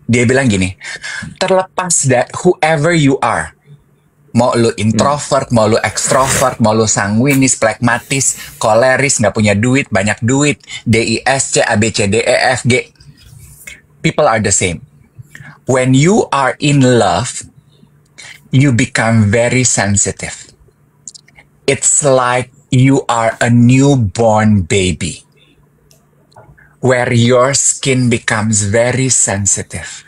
Dia bilang gini, terlepas dari whoever you are, mau lu introvert, mau lu ekstrovert, mau lu sanguinis, pragmatis, koleris, nggak punya duit, banyak duit, DISC, ABCDEFG, people are the same. When you are in love, you become very sensitive. It's like you are a newborn baby, where your skin becomes very sensitive.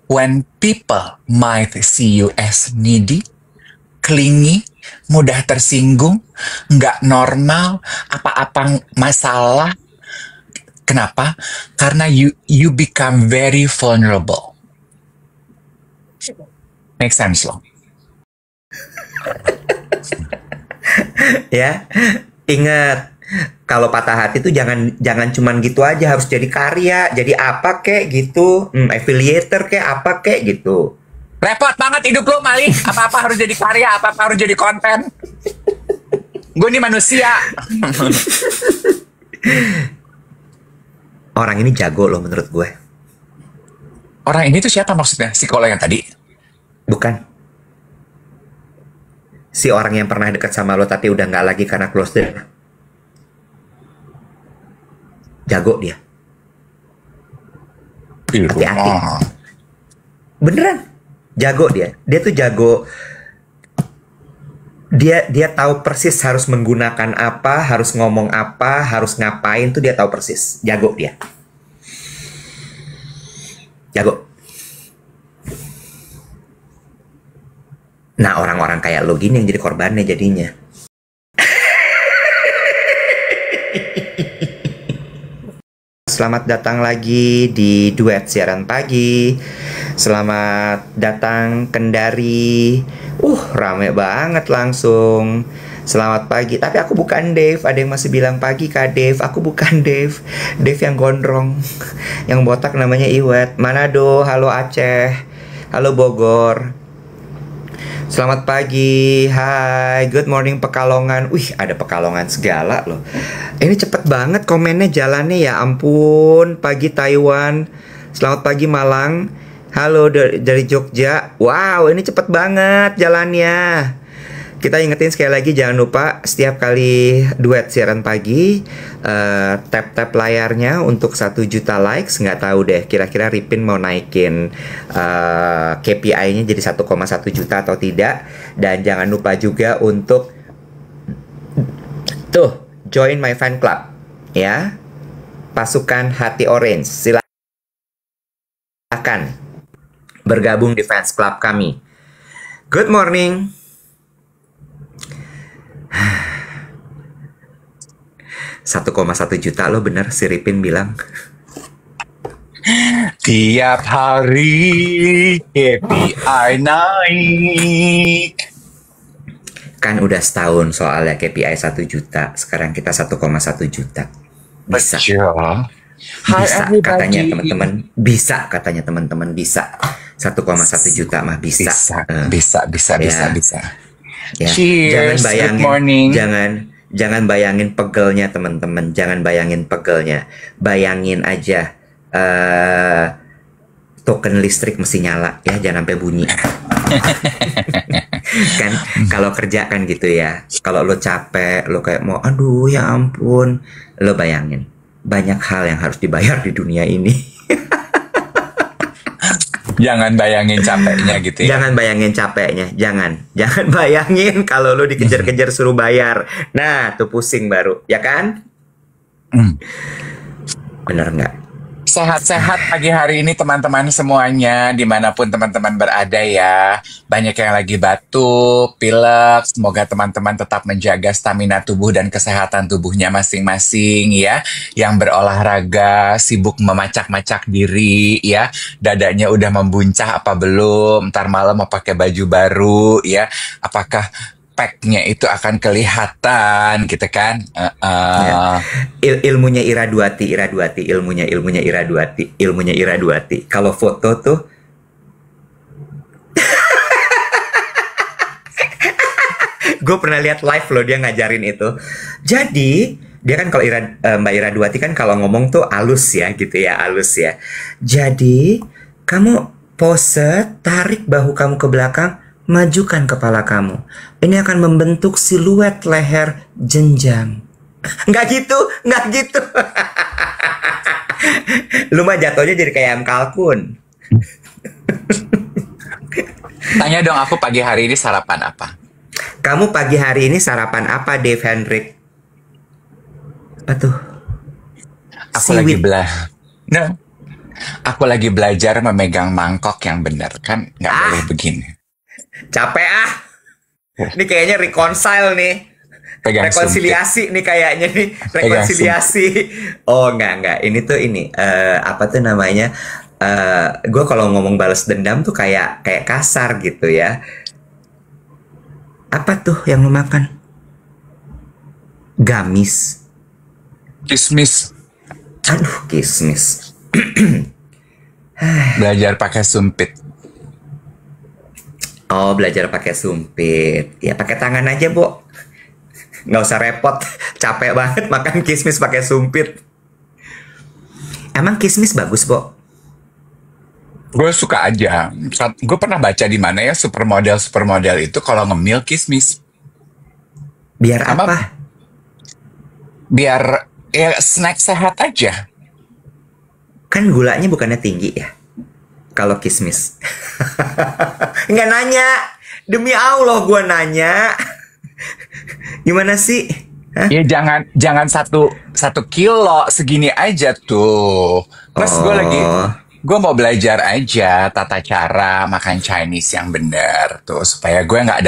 When people might see you as needy, clingy, mudah tersinggung, nggak normal, apa-apa masalah. Kenapa? Karena you become very vulnerable. Make sense loh. Ya, ingat, kalau patah hati tuh jangan cuman gitu aja, harus jadi karya, jadi apa kek gitu, affiliator kek apa kek gitu. Repot banget hidup lo, Mali. Apa-apa harus jadi karya, apa-apa harus jadi konten. Gue nih manusia. Orang ini jago loh menurut gue. Orang ini tuh siapa maksudnya? Psikolog yang tadi? Bukan. Si orang yang pernah dekat sama lo tapi udah nggak lagi karena close deal. Jago dia. Hati-hati. Beneran. Jago dia. Dia tuh jago. Dia tahu persis harus menggunakan apa, harus ngomong apa, harus ngapain tuh dia tahu persis. Jago dia. Jago. Nah, orang-orang kayak lo gini yang jadi korbannya jadinya. Selamat datang lagi di Duet Siaran Pagi. Selamat datang Kendari. Rame banget langsung. Selamat pagi. Tapi aku bukan Dave. Ada yang masih bilang pagi Kak Dave. Aku bukan Dave. Dave yang gondrong. Yang botak namanya Iwet. Manado. Halo Aceh. Halo Bogor. Selamat pagi, hai, good morning Pekalongan. Wih, ada Pekalongan segala loh. Ini cepet banget komennya, jalannya, ya ampun. Pagi Taiwan, selamat pagi Malang. Halo dari Jogja. Wow, ini cepet banget jalannya. Kita ingetin sekali lagi, jangan lupa setiap kali duet siaran pagi, tap-tap layarnya untuk 1 juta likes. Nggak tahu deh, kira-kira Ripin mau naikin KPI-nya jadi 1,1 juta atau tidak. Dan jangan lupa juga untuk join my fan club, ya. Pasukan Hati Orange, silakan bergabung di fans club kami. Good morning. 1,1 juta lo bener, si Ripin bilang. Tiap hari KPI naik. Kan udah setahun soalnya KPI 1 juta. Sekarang kita 1,1 juta. Bisa. Bisa katanya teman-teman. Bisa katanya teman-teman. Bisa. 1,1 juta mah bisa. Bisa. Ya. Cheers, good morning. Jangan bayangin pegelnya teman-teman. Jangan bayangin pegelnya. Bayangin aja token listrik mesti nyala ya, jangan sampai bunyi. Kan kalau kerja kan gitu ya. Kalau lo capek, lo kayak mau aduh ya ampun, lo bayangin banyak hal yang harus dibayar di dunia ini. Jangan bayangin capeknya gitu ya. Jangan bayangin capeknya. Jangan bayangin kalau lo dikejar-kejar suruh bayar. Nah, tuh pusing baru, ya kan? Bener nggak? Sehat-sehat pagi hari ini teman-teman semuanya, dimanapun teman-teman berada ya. Banyak yang lagi batuk, pilek, semoga teman-teman tetap menjaga stamina tubuh dan kesehatan tubuhnya masing-masing ya. Yang berolahraga, sibuk memacak-macak diri ya. Dadanya udah membuncah apa belum, ntar malam mau pakai baju baru ya. Apakah packnya itu akan kelihatan gitu kan? Ya. Ilmunya Ira Duati, ilmunya Ira Duati. Kalau foto tuh gue pernah lihat live loh, dia ngajarin itu. Jadi dia kan kalau Mbak Ira Duati kan kalau ngomong tuh halus ya gitu ya, halus ya. Jadi Kamu pose, tarik bahu kamu ke belakang, majukan kepala kamu. Ini akan membentuk siluet leher jenjang. Nggak gitu, nggak gitu. Lu mah jatuhnya jadi kayak ayam kalkun. Tanya dong, aku pagi hari ini sarapan apa? Kamu pagi hari ini sarapan apa, Dave Hendrik? Aduh. Aku lagi Aku lagi belajar memegang mangkok yang benar, kan nggak boleh begini. Capek ah. Ini kayaknya reconcile nih. Pegang Rekonsiliasi sumpit. nih kayaknya nih. Rekonsiliasi. Oh enggak. Ini tuh apa tuh namanya? Gue kalau ngomong balas dendam tuh kayak kasar gitu ya. Apa tuh yang lu makan? Gamis. Kismis. Aduh, kismis. Belajar pakai sumpit. Oh, belajar pakai sumpit. Ya pakai tangan aja, Bo. Nggak usah repot. Capek banget makan kismis pakai sumpit. Emang kismis bagus, Bo? Gue suka aja. Gue pernah baca di mana ya, supermodel itu kalau ngemil kismis. Biar apa? Biar ya snack sehat aja. Kan gulanya bukannya tinggi ya? Kalau kismis. Nggak nanya. Demi Allah gue nanya. Gimana sih? Hah? Ya jangan satu kilo segini aja tuh. Plus gue mau belajar aja tata cara makan Chinese yang bener tuh, supaya gue nggak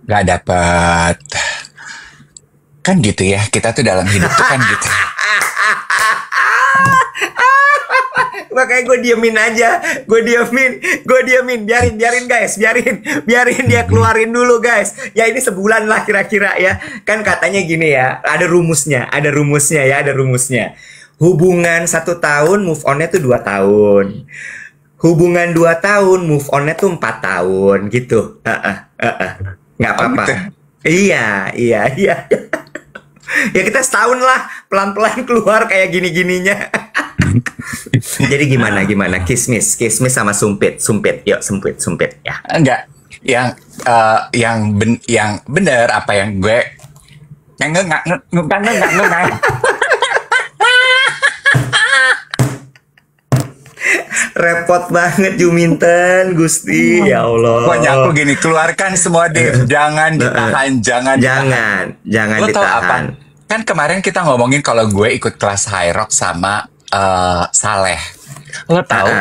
dapet kan gitu ya, kita tuh dalam hidup tuh kan gitu. Makanya gue diemin aja. Gue diemin. Biarin guys. Biarin dia keluarin dulu guys. Ya ini sebulan lah kira-kira ya. Kan katanya gini ya. Ada rumusnya. Hubungan 1 tahun move on-nya tuh 2 tahun. Hubungan 2 tahun move on-nya tuh 4 tahun gitu. Nggak apa-apa. gitu. Iya. Ya kita setahun lah. Pelan-pelan keluar kayak gini-gininya. Jadi gimana kismis sama sumpit yuk sumpit ya. Enggak, yang bener apa yang gue enggak. Repot banget Juminten Gusti, ya Allah. Pokoknya aku gini, keluarkan semua deh, jangan ditahan, jangan Lo tau ditahan. apa? Kan kemarin kita ngomongin kalau gue ikut kelas high rock sama Saleh. Lo tahu?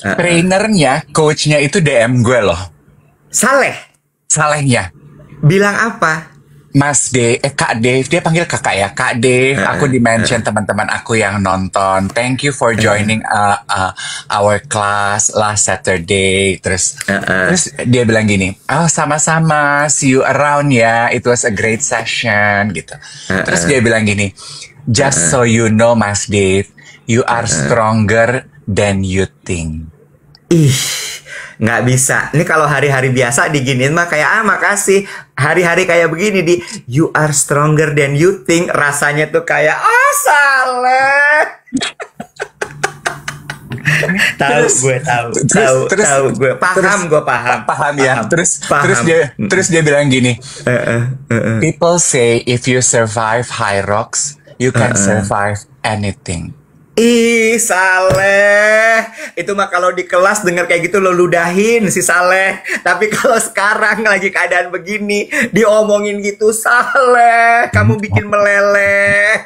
Trainernya, coachnya itu DM gue loh. Salehnya. Bilang apa? Mas D, Kak Dave, dia panggil kakak ya, Kak Dave. Aku di-mention teman-teman aku yang nonton. Thank you for joining our class last Saturday. Terus dia bilang gini, oh sama-sama, see you around ya. It was a great session gitu. Terus dia bilang gini, just so you know Mas Dave, you are stronger than you think. Ih, nggak bisa. Ini kalau hari-hari biasa diginiin mah kayak makasih. Hari-hari kayak begini you are stronger than you think, rasanya tuh kayak Saleh. Tahu gue paham Ya. Terus dia bilang gini, people say if you survive high rocks, you can survive anything. Ih, Saleh. Itu mah kalau di kelas denger kayak gitu lo ludahin si Saleh. Tapi kalau sekarang lagi keadaan begini, diomongin gitu, Saleh, kamu bikin meleleh.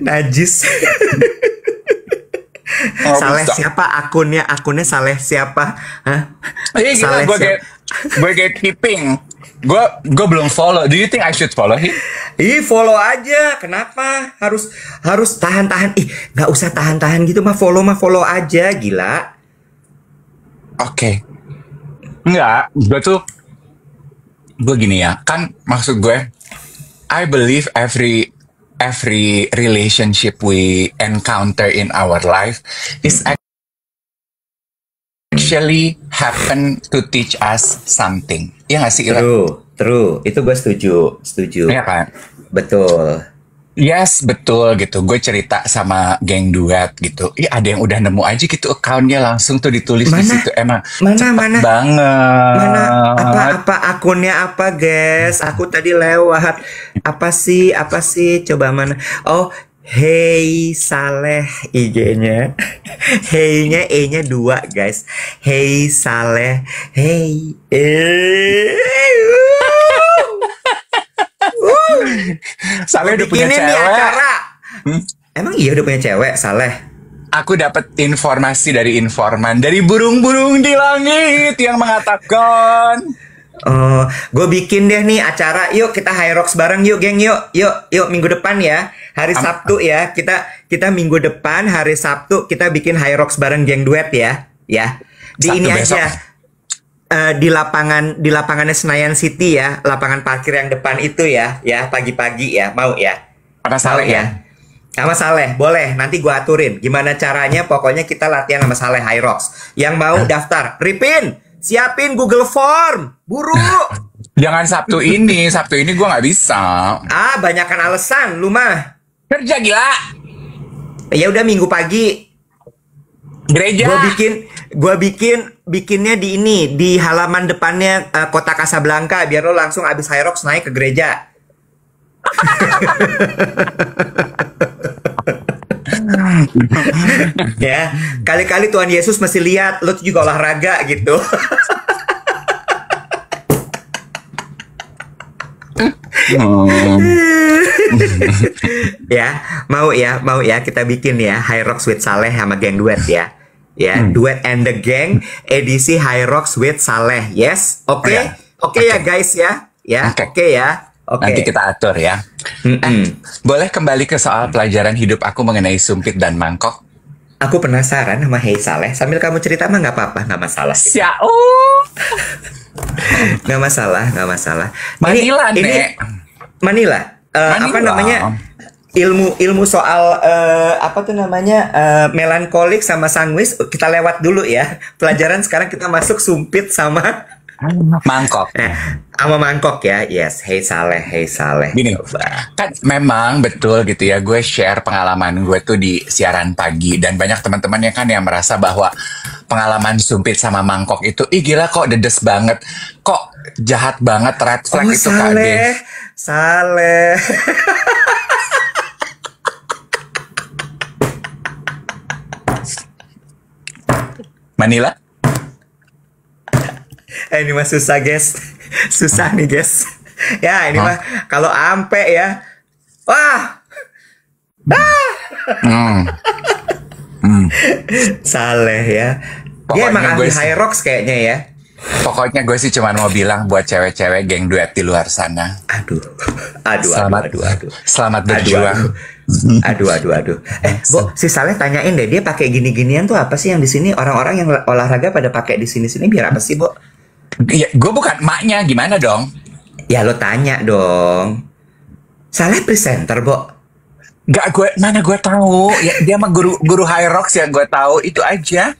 Najis. Saleh siapa akunnya? Akunnya Saleh siapa? Hah? Gila, gue gatekeeping. Gue belum follow. Do you think I should follow him? Follow aja. Kenapa? Harus tahan-tahan. Nggak usah tahan-tahan gitu mah follow aja, gila. Oke. Enggak, gue gini ya. Kan maksud gue, I believe every relationship we encounter in our life is actually happen to teach us something. Iya nggak sih, Ira? True. Itu gue setuju. Iya kan? Betul. Yes, betul gitu. Gue cerita sama geng duet gitu. Ih, ada yang udah nemu aja gitu akunnya langsung tuh ditulis di Mana? situ. Emang Mana? cepet Mana? Mana? banget. Apa akunnya apa, guys? Aku tadi lewat. Apa sih? Apa sih? Coba mana? Oh, Hey Saleh IG-nya. Hey-nya E-nya 2, guys. Hey Saleh. Hey. Gue Saleh udah punya bikinin nih cewek. acara. Hmm? Emang iya udah punya cewek, Saleh? Aku dapat informasi dari informan, dari burung-burung di langit yang mengatakan. Oh, gue bikin deh nih acara. Yuk kita High Rocks bareng yuk, geng. Yuk minggu depan ya. Hari Am- Sabtu ya. Kita minggu depan hari Sabtu kita bikin High Rocks bareng geng duet ya. Ya. Di Sabtu ini besok. aja. Di lapangannya Senayan City ya, lapangan parkir yang depan itu ya pagi-pagi ya, mau ya, Apa mau Saleh ya? ya, sama Saleh, boleh, nanti gua aturin, gimana caranya, pokoknya kita latihan sama Saleh High Rocks, yang mau daftar, Ripin, siapin Google Form, buru, Jangan Sabtu ini gue nggak bisa. banyakan alasan, lu mah, Kerja gila. ya udah minggu pagi, Gereja. gua bikinnya di ini, di halaman depannya kota Casablanca, biar lo langsung abis High Rocks naik ke gereja. Ya, kali-kali Tuhan Yesus mesti lihat lo tuh juga olahraga gitu. Hmm. Mau ya kita bikin ya High Rocks with Saleh sama geng duet ya. Ya, Duet and the Gang edisi High Rocks with Saleh. Yes, oke. Oh, ya. Oke ya guys ya. Ya, Oke. oke ya. Oke. Nanti kita atur ya. Boleh kembali ke soal pelajaran hidup aku mengenai sumpit dan mangkok? Aku penasaran sama Hey Saleh. Sambil kamu cerita mah nggak apa-apa, nggak masalah. Nggak masalah, nggak masalah. Manila, Nek. Manila. Apa Manila. namanya? Ilmu soal apa tuh namanya melankolik sama sanguis kita lewat dulu ya. Pelajaran sekarang kita masuk sumpit sama Mangkok. sama mangkok ya. Yes, Hey Saleh, Hey Saleh. Gini, Coba. kan memang betul gitu ya. Gue share pengalaman gue tuh di siaran pagi dan banyak teman-temannya kan yang merasa bahwa pengalaman sumpit sama mangkok itu, ih gila kok dedes banget, kok jahat banget, red flag Oh itu Kak Saleh, Ade. Saleh. Manila? Ini mah susah guys. Susah nih guys. Ya ini mah kalau ampe ya. Wah. Hmm. Saleh ya. Dia Pokoknya emang ahli gue sih- High Rocks kayaknya ya. Pokoknya gue sih cuma mau bilang buat cewek-cewek geng duet di luar sana. Aduh. Selamat, Aduh. selamat berjuang. Aduh. Bo, si Saleh tanyain deh, dia pakai gini-ginian tuh apa sih yang di sini orang-orang yang olahraga pada pakai di sini-sini biar apa sih, Bo? Ya, gue bukan emaknya, gimana dong? Ya lo tanya dong. Saleh presenter, Bo. Gak, mana gue tahu. Ya, dia mah guru High Rocks yang gue tahu itu aja.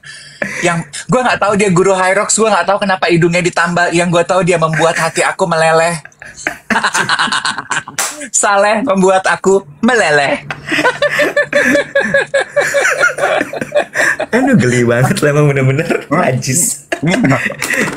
Yang gue nggak tahu dia guru High Rocks, gue nggak tahu kenapa hidungnya ditambal. Yang gue tahu dia membuat hati aku meleleh. Saleh membuat aku meleleh. Aduh geli banget lah emang bener-bener najis.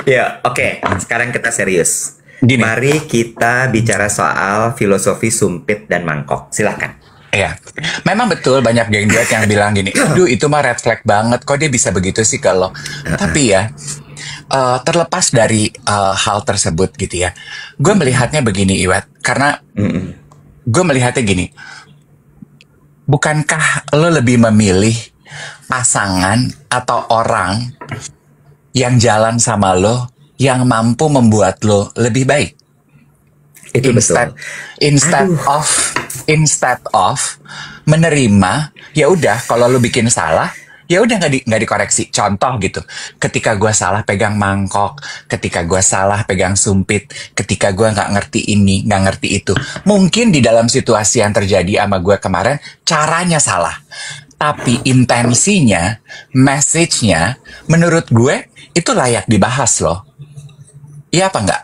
Ya, oke. Sekarang kita serius. Gini. Mari kita bicara soal filosofi sumpit dan mangkok. Silakan. Ya, memang betul banyak geng duet yang bilang gini, aduh itu mah red flag banget, kok dia bisa begitu sih kalau. Tapi ya, terlepas dari hal tersebut gitu ya, gue melihatnya begini Iwat, karena gue melihatnya gini, bukankah lo lebih memilih pasangan atau orang yang jalan sama lo, yang mampu membuat lo lebih baik? Itu betul. Instead of menerima, ya udah kalau lu bikin salah, ya udah nggak dikoreksi. Contoh gitu, ketika gue salah pegang mangkok, ketika gue salah pegang sumpit, ketika gue nggak ngerti ini, nggak ngerti itu, mungkin di dalam situasi yang terjadi sama gue kemarin caranya salah, tapi intensinya, message-nya, menurut gue itu layak dibahas loh. Iya apa enggak?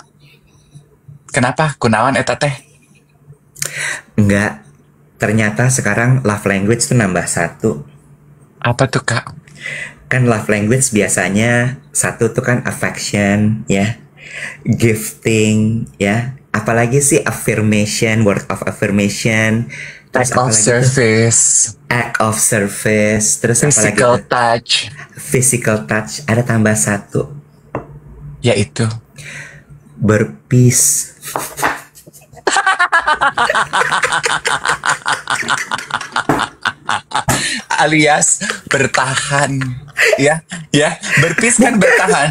Kenapa? Kunaon eta teh? Enggak. ternyata sekarang love language tuh nambah satu. Apa tuh Kak? Kan love language biasanya satu tuh kan affection ya, gifting ya, apalagi sih affirmation, word of affirmation, terus Act of apalagi tuh service, act of service, terus apalagi physical tuh touch, physical touch. Ada tambah satu, yaitu berpeace. alias bertahan. Ya, berpis kan bertahan.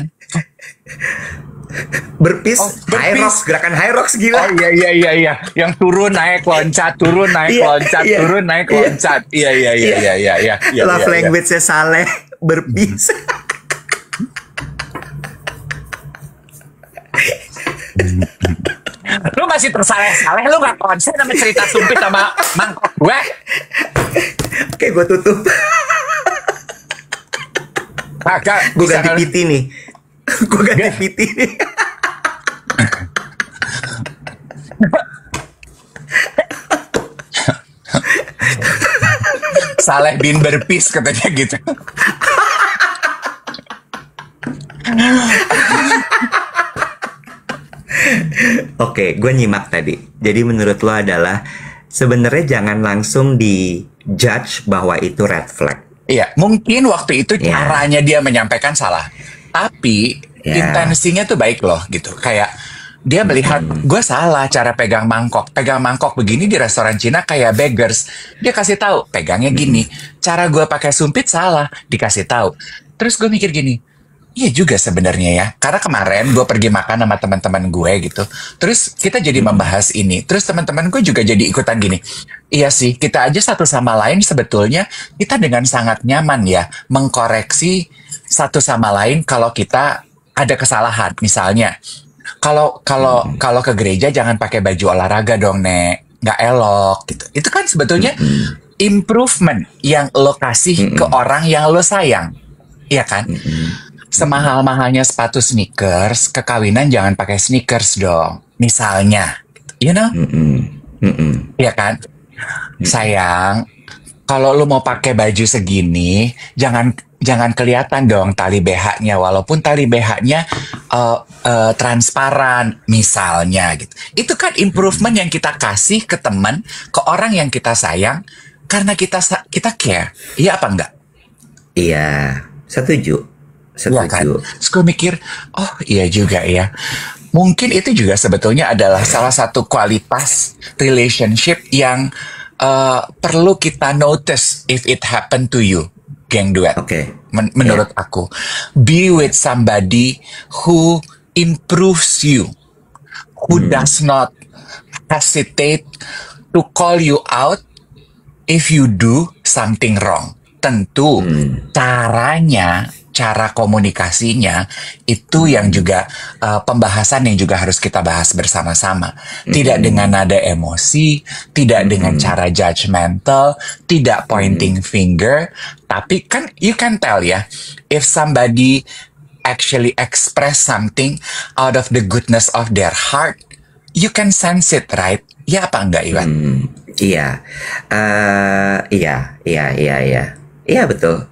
Berpeace, Oh, high berpeace. rocks, gerakan high rocks Oh gila. iya, yang turun naik loncat, turun naik Iya, loncat, iya, turun naik iya. loncat. Iya. Love language-nya Saleh, berpeace. Lu masih tersaleh-saleh, lu gak konsen sama cerita sumpit sama mangkok gue. Oke, gue tutup. Kagak, Gue bisa ganti kan? PT nih. Gue ganti PT nih. Saleh bin berpis katanya gitu. Oke, gue nyimak tadi. Jadi menurut lo adalah sebenarnya jangan langsung di judge bahwa itu red flag. Iya, mungkin waktu itu Ya. caranya dia menyampaikan salah. Tapi Ya. intensinya tuh baik loh gitu. Kayak dia melihat gue salah cara pegang mangkok. Pegang mangkok begini di restoran Cina kayak beggars. Dia kasih tahu, pegangnya gini. Cara gue pakai sumpit salah, dikasih tahu. Terus gue mikir gini, iya juga sebenarnya ya. Karena kemarin gue pergi makan sama teman-teman gue gitu. Terus kita jadi membahas ini. Terus teman-teman gue juga jadi ikutan gini. Iya sih, kita aja satu sama lain sebetulnya kita dengan sangat nyaman ya mengkoreksi satu sama lain kalau kita ada kesalahan. Misalnya, kalau ke gereja jangan pakai baju olahraga dong, Nek. Nggak elok gitu. Itu kan sebetulnya improvement yang lo kasih ke orang yang lo sayang. Iya kan? Semahal-mahalnya sepatu sneakers, ke kawinan jangan pakai sneakers dong. Misalnya, you know? Iya kan? Sayang, kalau lu mau pakai baju segini, jangan kelihatan dong tali BH-nya, walaupun tali BH-nya transparan, misalnya gitu. Itu kan improvement yang kita kasih ke teman, ke orang yang kita sayang, karena kita care. Iya apa enggak? Iya, setuju. Iya kan? Setuju. Terus gue mikir, oh iya juga ya. Mungkin itu juga sebetulnya adalah salah satu kualitas relationship yang perlu kita notice if it happen to you, geng duet. Oke. Menurut aku, be with somebody who improves you, who does not hesitate to call you out if you do something wrong. Tentu caranya, cara komunikasinya itu yang juga pembahasan yang juga harus kita bahas bersama-sama. Tidak dengan nada emosi, tidak dengan cara judgmental, tidak pointing finger, tapi kan you can tell ya, if somebody actually express something out of the goodness of their heart, you can sense it, right? Ya apa enggak, Iwan? Iya. Iya, betul.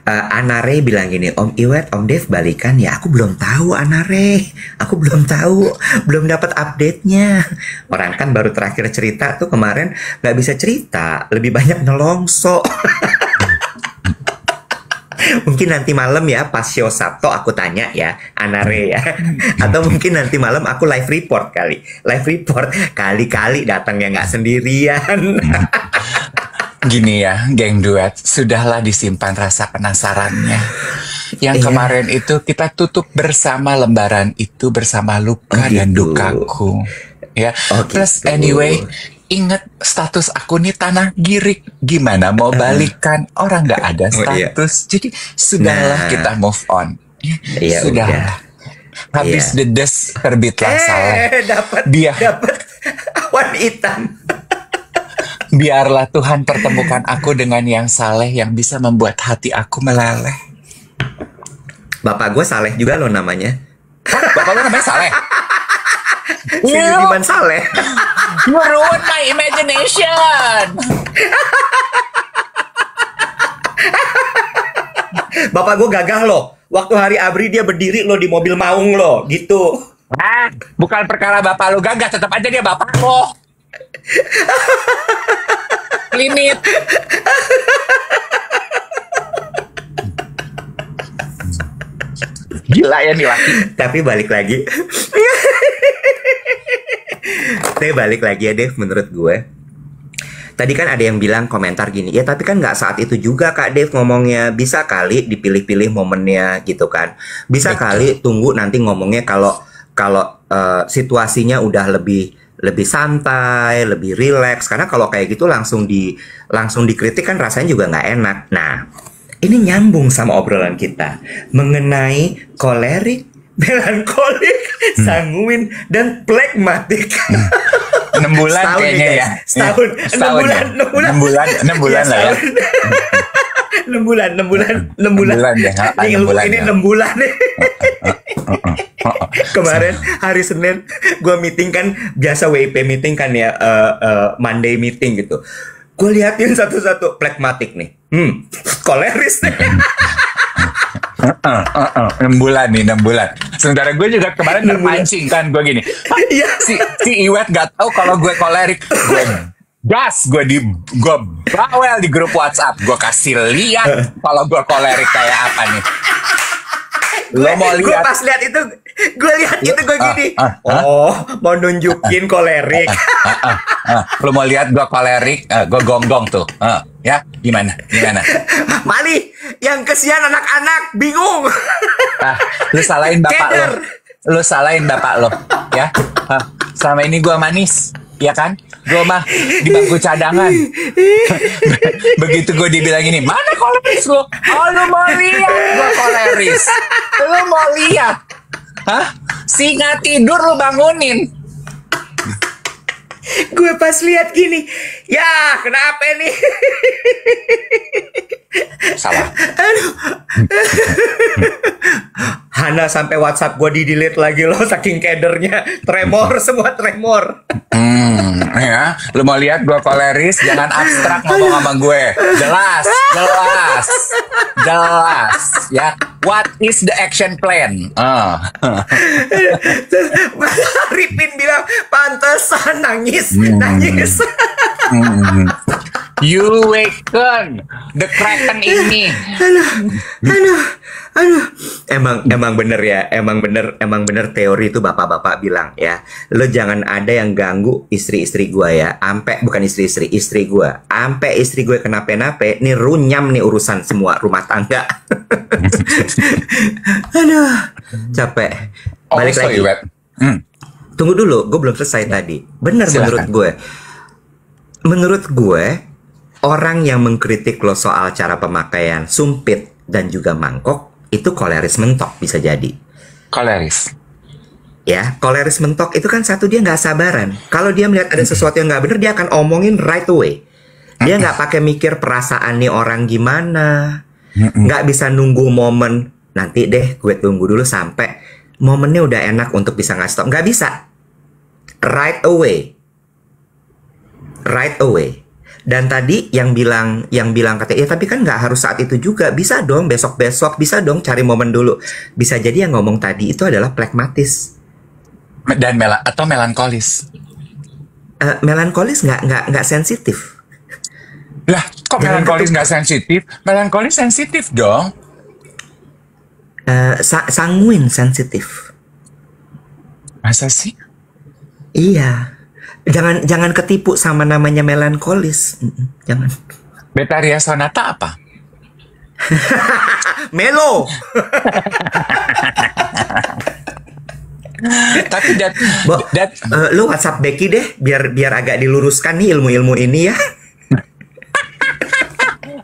Anare bilang gini, Om Iwet, Om Dev balikan ya. Aku belum tahu, Anare. Aku belum tahu. Belum dapat update-nya. Orang kan baru terakhir cerita tuh kemarin nggak bisa cerita. Lebih banyak nelongso. Mungkin nanti malam ya pas show Sabtu aku tanya ya Anare ya. Atau mungkin nanti malam aku live report kali. Live report kali-kali datangnya nggak sendirian. Gini ya, geng duet, sudahlah disimpan rasa penasarannya. Yang kemarin itu kita tutup bersama lembaran itu bersama luka dan gitu. dukaku. Ya, Oh, terus gitu. anyway, ingat status aku nih tanah girik. Gimana mau balikan? Orang nggak ada Oh, iya. status. Jadi sudahlah Nah. kita move on. Iya, Sudah. udah. Habis Iya. dedes terbitlah Saleh. dapat Dia- awan hitam. Biarlah Tuhan pertemukan aku dengan yang saleh yang bisa membuat hati aku meleleh. Bapak gue Saleh juga loh namanya. Bapak lu namanya Saleh? Si Yudiman Saleh. You ruin my imagination. Bapak gue gagah loh. Waktu hari ABRI dia berdiri loh di mobil maung loh, gitu. Bukan perkara bapak lo gagah, tetap aja dia bapak lo. Limit. Gila ya nih laki. Tapi balik lagi. Ya Dev, menurut gue. Tadi kan ada yang bilang komentar gini, ya tapi kan nggak saat itu juga Kak Dev ngomongnya, bisa kali dipilih-pilih momennya gitu kan. Bisa Betul. kali tunggu nanti ngomongnya kalau situasinya udah lebih santai, lebih rileks. Karena kalau kayak gitu langsung dikritik kan rasanya juga nggak enak. Nah, ini nyambung sama obrolan kita mengenai kolerik, melankolik, sanguin, dan plekmatik. 6 bulan Setahun nih, kayaknya guys. ya. Setahun. Iya, 6 bulan. 6 bulan Ya, lah ya. setahun. 6 bulan. 6 bulan ya. Ini 6 bulan ini ya. 6 bulan nih. Kemarin hari Senin gue meeting kan, biasa WIP meeting kan ya, Monday meeting gitu. Gue liatin satu-satu, plekmatik nih. Koleris nih. 6 bulan nih, 6 bulan. Sementara gue juga kemarin terpancing kan, gue gini. Iya. Si Iwet gak tahu kalau gue kolerik. Gue gas, gue bawel di grup WhatsApp. Gue kasih lihat kalau gue kolerik kayak apa nih. Lo mau Gue lihat? pas lihat itu, gue gini. Mau nunjukin kolerik. Lo mau lihat gue kolerik? Gue gonggong tuh. Ya, gimana? Mali, yang kesian anak-anak bingung. Lu salahin bapak lo. Keder. Lu salahin bapak lo, ya. Selama ini gue manis, ya kan? Gue mah di bangku cadangan. Begitu gue dibilang ini, mana koleris lo? Oh, lu mau lihat gue koleris? Lu mau lihat? Singa tidur lu bangunin. Gue pas lihat gini, ya kenapa nih? Salah. Aduh. Hana sampai WhatsApp gue di-delete lagi loh, saking kedernya. Semua tremor. Ya, lu mau lihat gue koleris? Jangan abstrak ngomong sama gue. Jelas. Ya, what is the action plan? Ripin bilang, pantesan nangis. You waken the kraken ini. Aduh. Emang bener ya, emang bener teori itu bapak-bapak bilang ya. Lo jangan ada yang ganggu istri-istri gue ya. Bukan istri gue. Ampe istri gue kenapa-napa, nih runyam nih urusan semua rumah tangga. Aduh, capek. Balik lagi. Tunggu dulu, gue belum selesai tadi. Bener. Silakan. Menurut gue, orang yang mengkritik lo soal cara pemakaian sumpit dan juga mangkok, itu koleris mentok bisa jadi. Koleris. Ya, koleris mentok itu kan satu, dia nggak sabaran. Kalau dia melihat ada sesuatu yang nggak bener, dia akan omongin right away. Dia nggak pakai mikir perasaan nih orang gimana. Nggak bisa nunggu momen. Nanti deh, gue tunggu dulu sampai momennya udah enak untuk bisa ngasih tau. Nggak bisa. Right away. Dan tadi yang bilang katanya, ya tapi kan nggak harus saat itu juga, bisa dong besok-besok, bisa dong cari momen dulu. Bisa jadi yang ngomong tadi itu adalah plekmatis Dan atau melankolis. Melankolis nggak sensitif. Lah, kok melankolis nggak sensitif? Melankolis sensitif dong. Sanguin sensitif. Masa sih? Iya. Jangan ketipu sama namanya melankolis. Jangan. Betaria Sonata apa? Melo. Tapi lu WhatsApp Becky deh, biar agak diluruskan nih ilmu-ilmu ini ya.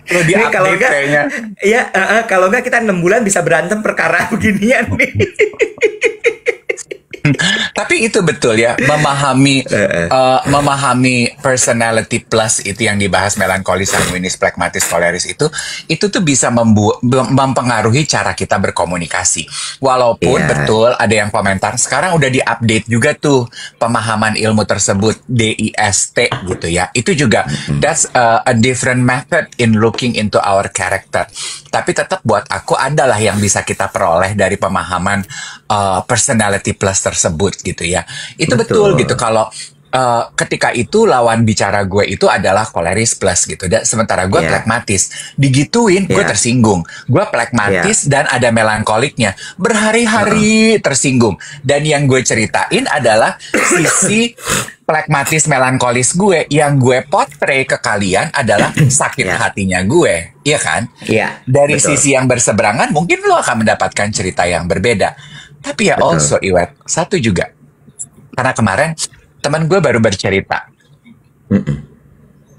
Nih, kalau enggak, kayaknya. Ya kalau enggak kita 6 bulan bisa berantem perkara beginian nih. Tapi itu betul ya, memahami personality plus itu yang dibahas melankolis, sanguinis, pragmatis, koleris itu tuh bisa mempengaruhi cara kita berkomunikasi. Walaupun betul ada yang komentar sekarang udah diupdate juga tuh pemahaman ilmu tersebut, DIST gitu ya. Itu juga that's a different method in looking into our character. Tapi tetap buat aku adalah yang bisa kita peroleh dari pemahaman personality plus tersebut gitu ya. Itu betul gitu kalau ketika itu lawan bicara gue itu adalah koleris plus gitu. Dan sementara gue pragmatis. Digituin gue tersinggung. Gue pragmatis dan ada melankoliknya. Berhari-hari tersinggung. Dan yang gue ceritain adalah sisi pragmatis melankolis gue. Yang gue portray ke kalian adalah sakit hatinya gue. Iya kan? Iya. Dari sisi yang berseberangan mungkin lo akan mendapatkan cerita yang berbeda. Tapi ya also Iwet, satu juga. Karena kemarin teman gue baru bercerita.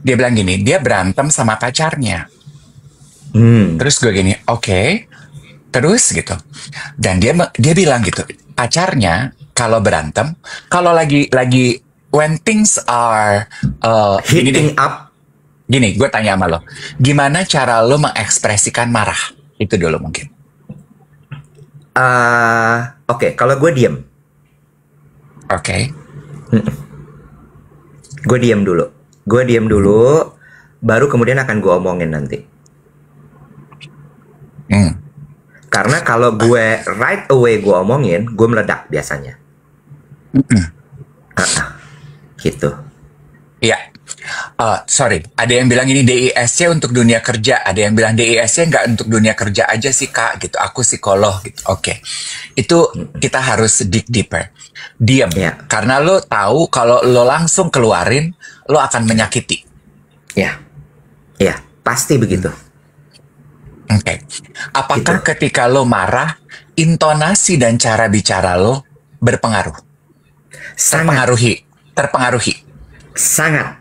Dia bilang gini, dia berantem sama pacarnya. Terus gue gini, oke. Terus gitu. Dan dia bilang gitu, pacarnya kalau berantem, kalau lagi when things are heating up. Gini, gue tanya sama lo, gimana cara lo mengekspresikan marah? Itu dulu mungkin. Oke, kalau gue diem. Oke. Gue diem dulu. Baru kemudian akan gue omongin nanti. Karena kalau gue right away gue omongin, gue meledak biasanya. Gitu. Iya. Sorry, ada yang bilang ini DISC untuk dunia kerja, ada yang bilang DISC nggak untuk dunia kerja aja sih Kak, gitu. Aku psikolog, gitu. Oke. Itu kita harus dig deeper. Diam, karena lo tahu kalau lo langsung keluarin, lo akan menyakiti. Ya, pasti begitu. Oke. Apakah ketika lo marah, intonasi dan cara bicara lo berpengaruh? Terpengaruhi. Sangat.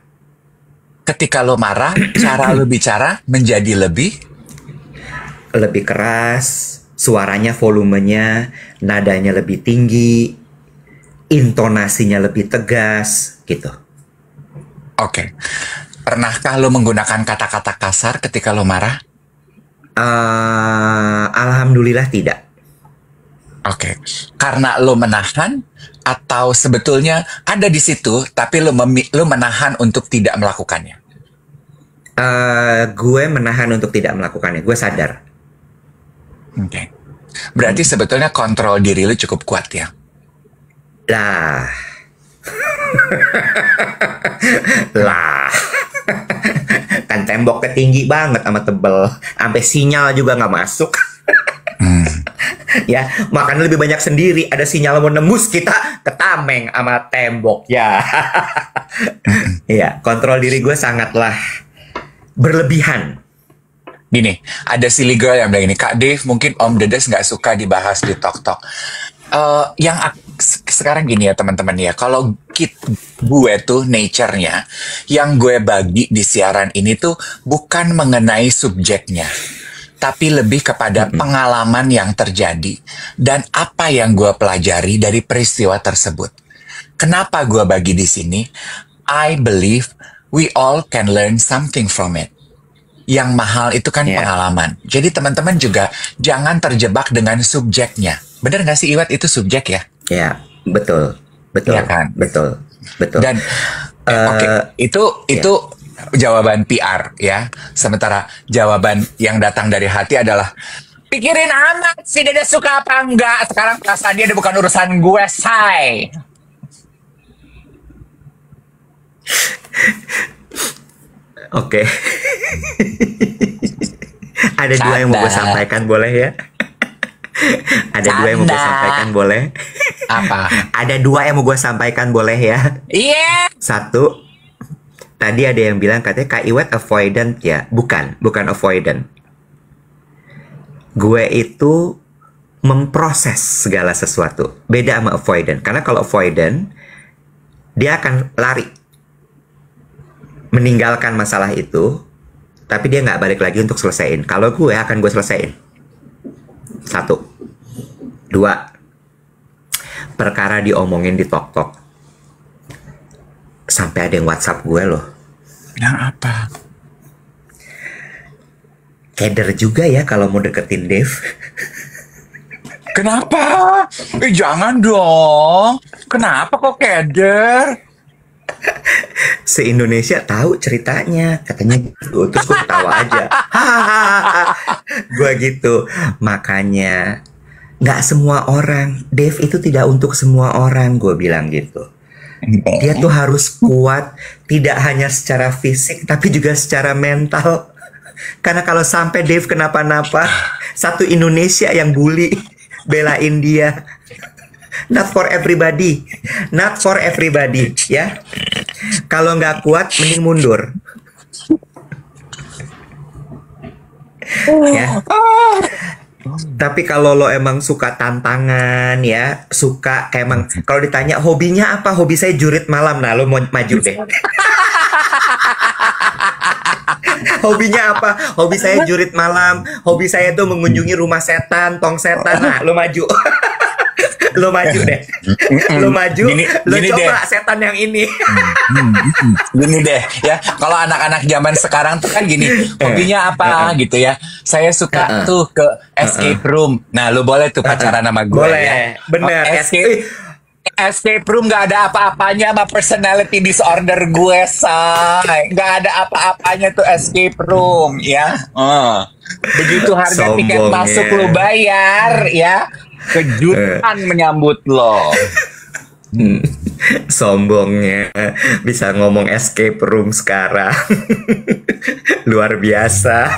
Ketika lo marah, cara lo bicara menjadi lebih keras, suaranya, volumenya, nadanya lebih tinggi, intonasinya lebih tegas, gitu. Oke. Pernahkah lo menggunakan kata-kata kasar ketika lo marah? Alhamdulillah tidak. Oke. Karena lo menahan atau sebetulnya ada di situ tapi lo menahan untuk tidak melakukannya? Gue menahan untuk tidak melakukannya. Gue sadar. Oke. Berarti sebetulnya kontrol diri lo cukup kuat ya? Lah. Kan temboknya tinggi banget sama tebel. Sampai sinyal juga nggak masuk. Ya, makanya lebih banyak sendiri. Ada sinyal mau nembus, kita ketameng sama tembok. Ya. Ya, kontrol diri gue sangatlah berlebihan. Gini, ada silly girl yang bilang gini, Kak Dave, mungkin Om Dedes nggak suka dibahas di Tok Tok. Sekarang gini ya teman-teman ya, kalau gue tuh nature-nya, yang gue bagi di siaran ini tuh bukan mengenai subjeknya, tapi lebih kepada pengalaman yang terjadi dan apa yang gue pelajari dari peristiwa tersebut. Kenapa gue bagi di sini? I believe we all can learn something from it. Yang mahal itu kan pengalaman. Jadi teman-teman juga jangan terjebak dengan subjeknya. Bener nggak sih Iwat, itu subjek ya? Ya, betul. Ya kan? Betul. Dan itu jawaban PR ya. Sementara jawaban yang datang dari hati adalah pikirin amat si Dede suka apa enggak. Sekarang perasaan dia bukan urusan gue, say. Oke. Ada dua yang mau gue sampaikan, boleh ya? Ada dua yang mau gue sampaikan, boleh? Apa? Ada dua yang mau gue sampaikan, boleh ya? Iya. Satu, tadi ada yang bilang katanya Kak Iwet avoidant ya. Bukan avoidant. Gue itu memproses segala sesuatu. Beda sama avoidant. Karena kalau avoidant, dia akan lari, meninggalkan masalah itu, tapi dia nggak balik lagi untuk selesaiin. Kalau gue akan gue selesaiin. Satu. Dua. perkara diomongin di tok-tok. Sampai ada yang WhatsApp gue loh. Yang apa? Keder juga ya kalau mau deketin Dev. Kenapa? Jangan dong. Kenapa kok keder? Se-Indonesia tahu ceritanya, katanya gitu. Terus gue ketawa aja. Gue gitu. Makanya nggak semua orang, Dev itu tidak untuk semua orang, gue bilang gitu. Dia tuh harus kuat, tidak hanya secara fisik, tapi juga secara mental. Karena kalau sampai Dev kenapa-napa, satu Indonesia yang bully, belain dia. Not for everybody. Not for everybody, ya. Kalau nggak kuat, mending mundur. Ya. Tapi kalau lo emang suka tantangan, ya, suka kayak emang, kalau ditanya hobinya apa, hobi saya jurit malam, nah lo mau maju deh. Hobinya apa? Hobi saya jurit malam. Hobi saya tuh mengunjungi rumah setan, tong setan. Nah, lo maju. Lo maju deh. Lo maju. Lo coba deh. Setan yang ini. Gini deh ya. Kalau anak-anak zaman sekarang tuh kan gini. Hobinya apa gitu ya. Saya suka tuh ke escape room. Nah, lo boleh tuh pacaran sama gue. Boleh. Ya. Bener. Escape room gak ada apa-apanya sama personality disorder gue, say. Gak ada apa-apanya tuh escape room, ya. Begitu harga tiket masuk lo bayar, ya. Kejutan menyambut lo. Sombongnya bisa ngomong escape room sekarang. Luar biasa.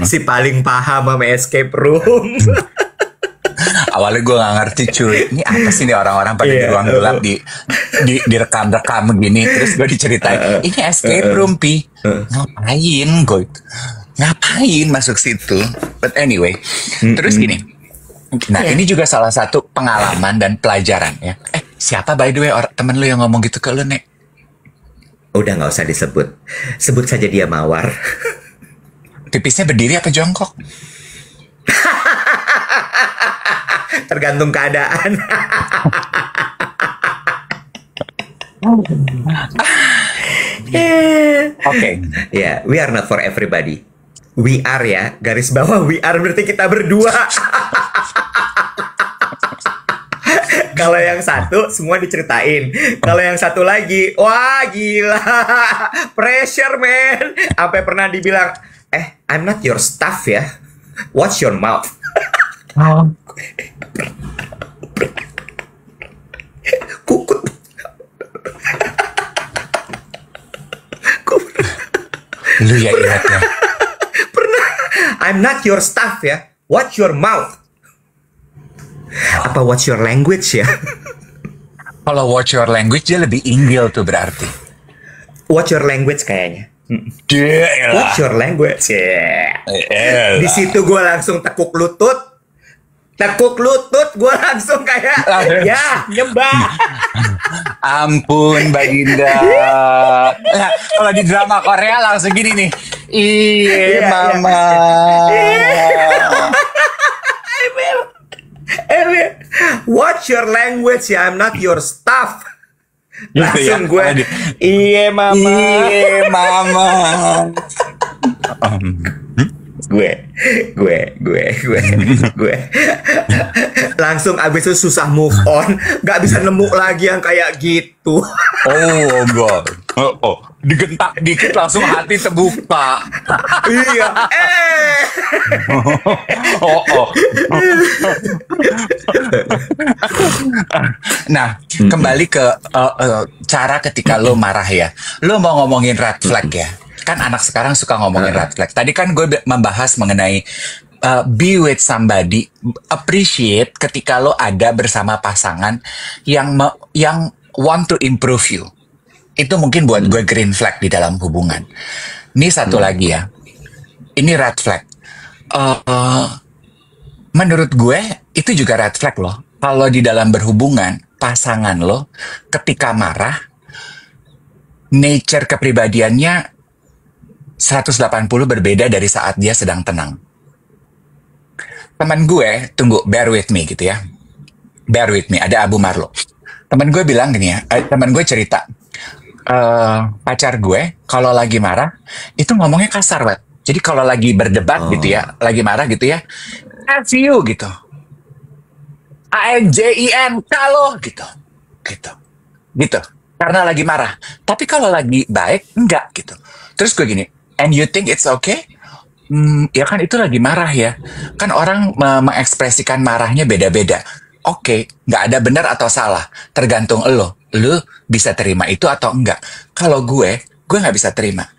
Si paling paham sama escape room. Awalnya gue gak ngerti cuy. Ini apa sih nih orang-orang pada di ruang gelap direkam-rekam begini. Terus gue diceritain, ini escape room, Pi. Ngapain gue? Ngapain masuk situ? But anyway, terus gini. Nah, ini juga salah satu pengalaman dan pelajaran ya. Siapa by the way temen lu yang ngomong gitu ke lu, Nek? Udah gak usah disebut. Sebut saja dia Mawar. Pipisnya berdiri apa jongkok? Tergantung keadaan. Oke. Ya, we are not for everybody. We are ya, garis bawah we are berarti kita berdua. Kalau yang satu semua diceritain. Kalau yang satu lagi, wah gila. Pressure man. Sampai pernah dibilang, I'm not your staff ya. Watch your mouth. Kukut. Lu ya ingat ya. Pernah. I'm not your staff ya. Watch your mouth. Apa watch your language ya? Kalau watch your language dia lebih inggil tuh berarti. Watch your language kayaknya. Watch your language ya. Di situ gue langsung tekuk lutut. Tekuk lutut gue langsung kayak ya nyembah. Ampun Baginda. Nah, kalau di drama Korea langsung gini nih. Iya mama. Emil, watch your language ya. I'm not your staff. Langsung gue iya mama. Iya mama. gue langsung abis itu susah move on, gak bisa nemu lagi yang kayak gitu. Oh god. Digentak dikit langsung hati terbuka. Iya. Nah, kembali ke cara ketika lo marah ya. Lo mau ngomongin red flag ya. Kan anak sekarang suka ngomongin red flag. Tadi kan gue membahas mengenai be with somebody, appreciate ketika lo ada bersama pasangan yang want to improve you. Itu mungkin buat gue green flag di dalam hubungan. Ini satu lagi ya. Ini red flag. Menurut gue itu juga red flag loh. Kalau di dalam berhubungan pasangan lo ketika marah, nature kepribadiannya 180 berbeda dari saat dia sedang tenang. Teman gue, tunggu, bear with me gitu ya. bear with me, ada Abu Marlo. Temen gue bilang gini ya, temen gue cerita, pacar gue kalau lagi marah itu ngomongnya kasar banget. Jadi kalau lagi berdebat gitu ya, lagi marah gitu ya, F you gitu, ANJIN kalau gitu, gitu. Karena lagi marah. Tapi kalau lagi baik enggak gitu. Terus gue gini, and you think it's okay? Ya kan itu lagi marah ya. Kan orang mengekspresikan marahnya beda-beda. Oke, nggak ada benar atau salah. Tergantung lo. Lo bisa terima itu atau enggak. Kalau gue nggak bisa terima.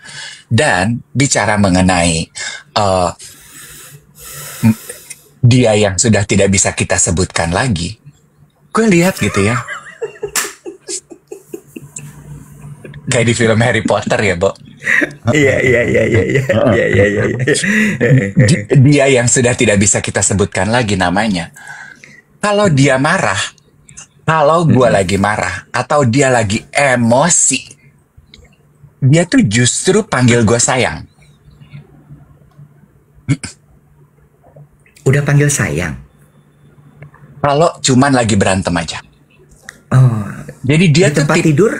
Dan bicara mengenai dia yang sudah tidak bisa kita sebutkan lagi, gue lihat gitu ya. Kayak di film Harry Potter ya, Bo. Iya. Dia yang sudah tidak bisa kita sebutkan lagi namanya. Kalau dia marah, kalau gue lagi marah, atau dia lagi emosi, dia tuh justru panggil gue sayang. Udah panggil sayang? Kalau cuman lagi berantem aja. Oh, jadi dia di tuh tempat tidur?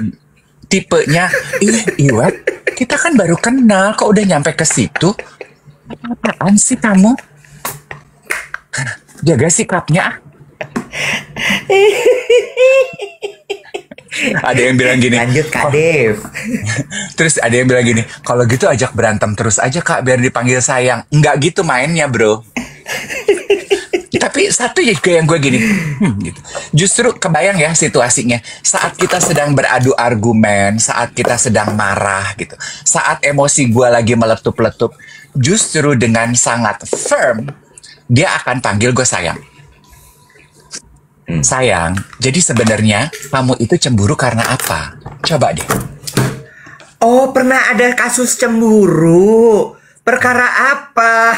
Tipenya, Iwet, kita kan baru kenal, kok udah nyampe ke situ? Apaan sih kamu? Jaga sikapnya. Ada yang bilang gini, lanjut Kak Dev. Terus ada yang bilang gini, kalau gitu ajak berantem terus aja Kak, biar dipanggil sayang. Enggak gitu mainnya, bro. Tapi satu juga yang gue gini, gitu. Justru kebayang ya situasinya, saat kita sedang beradu argumen, saat kita sedang marah gitu, saat emosi gue lagi meletup-letup, justru dengan sangat firm, dia akan panggil gue sayang. Sayang, jadi sebenarnya kamu itu cemburu karena apa? Coba deh. Oh, pernah ada kasus cemburu. Perkara apa?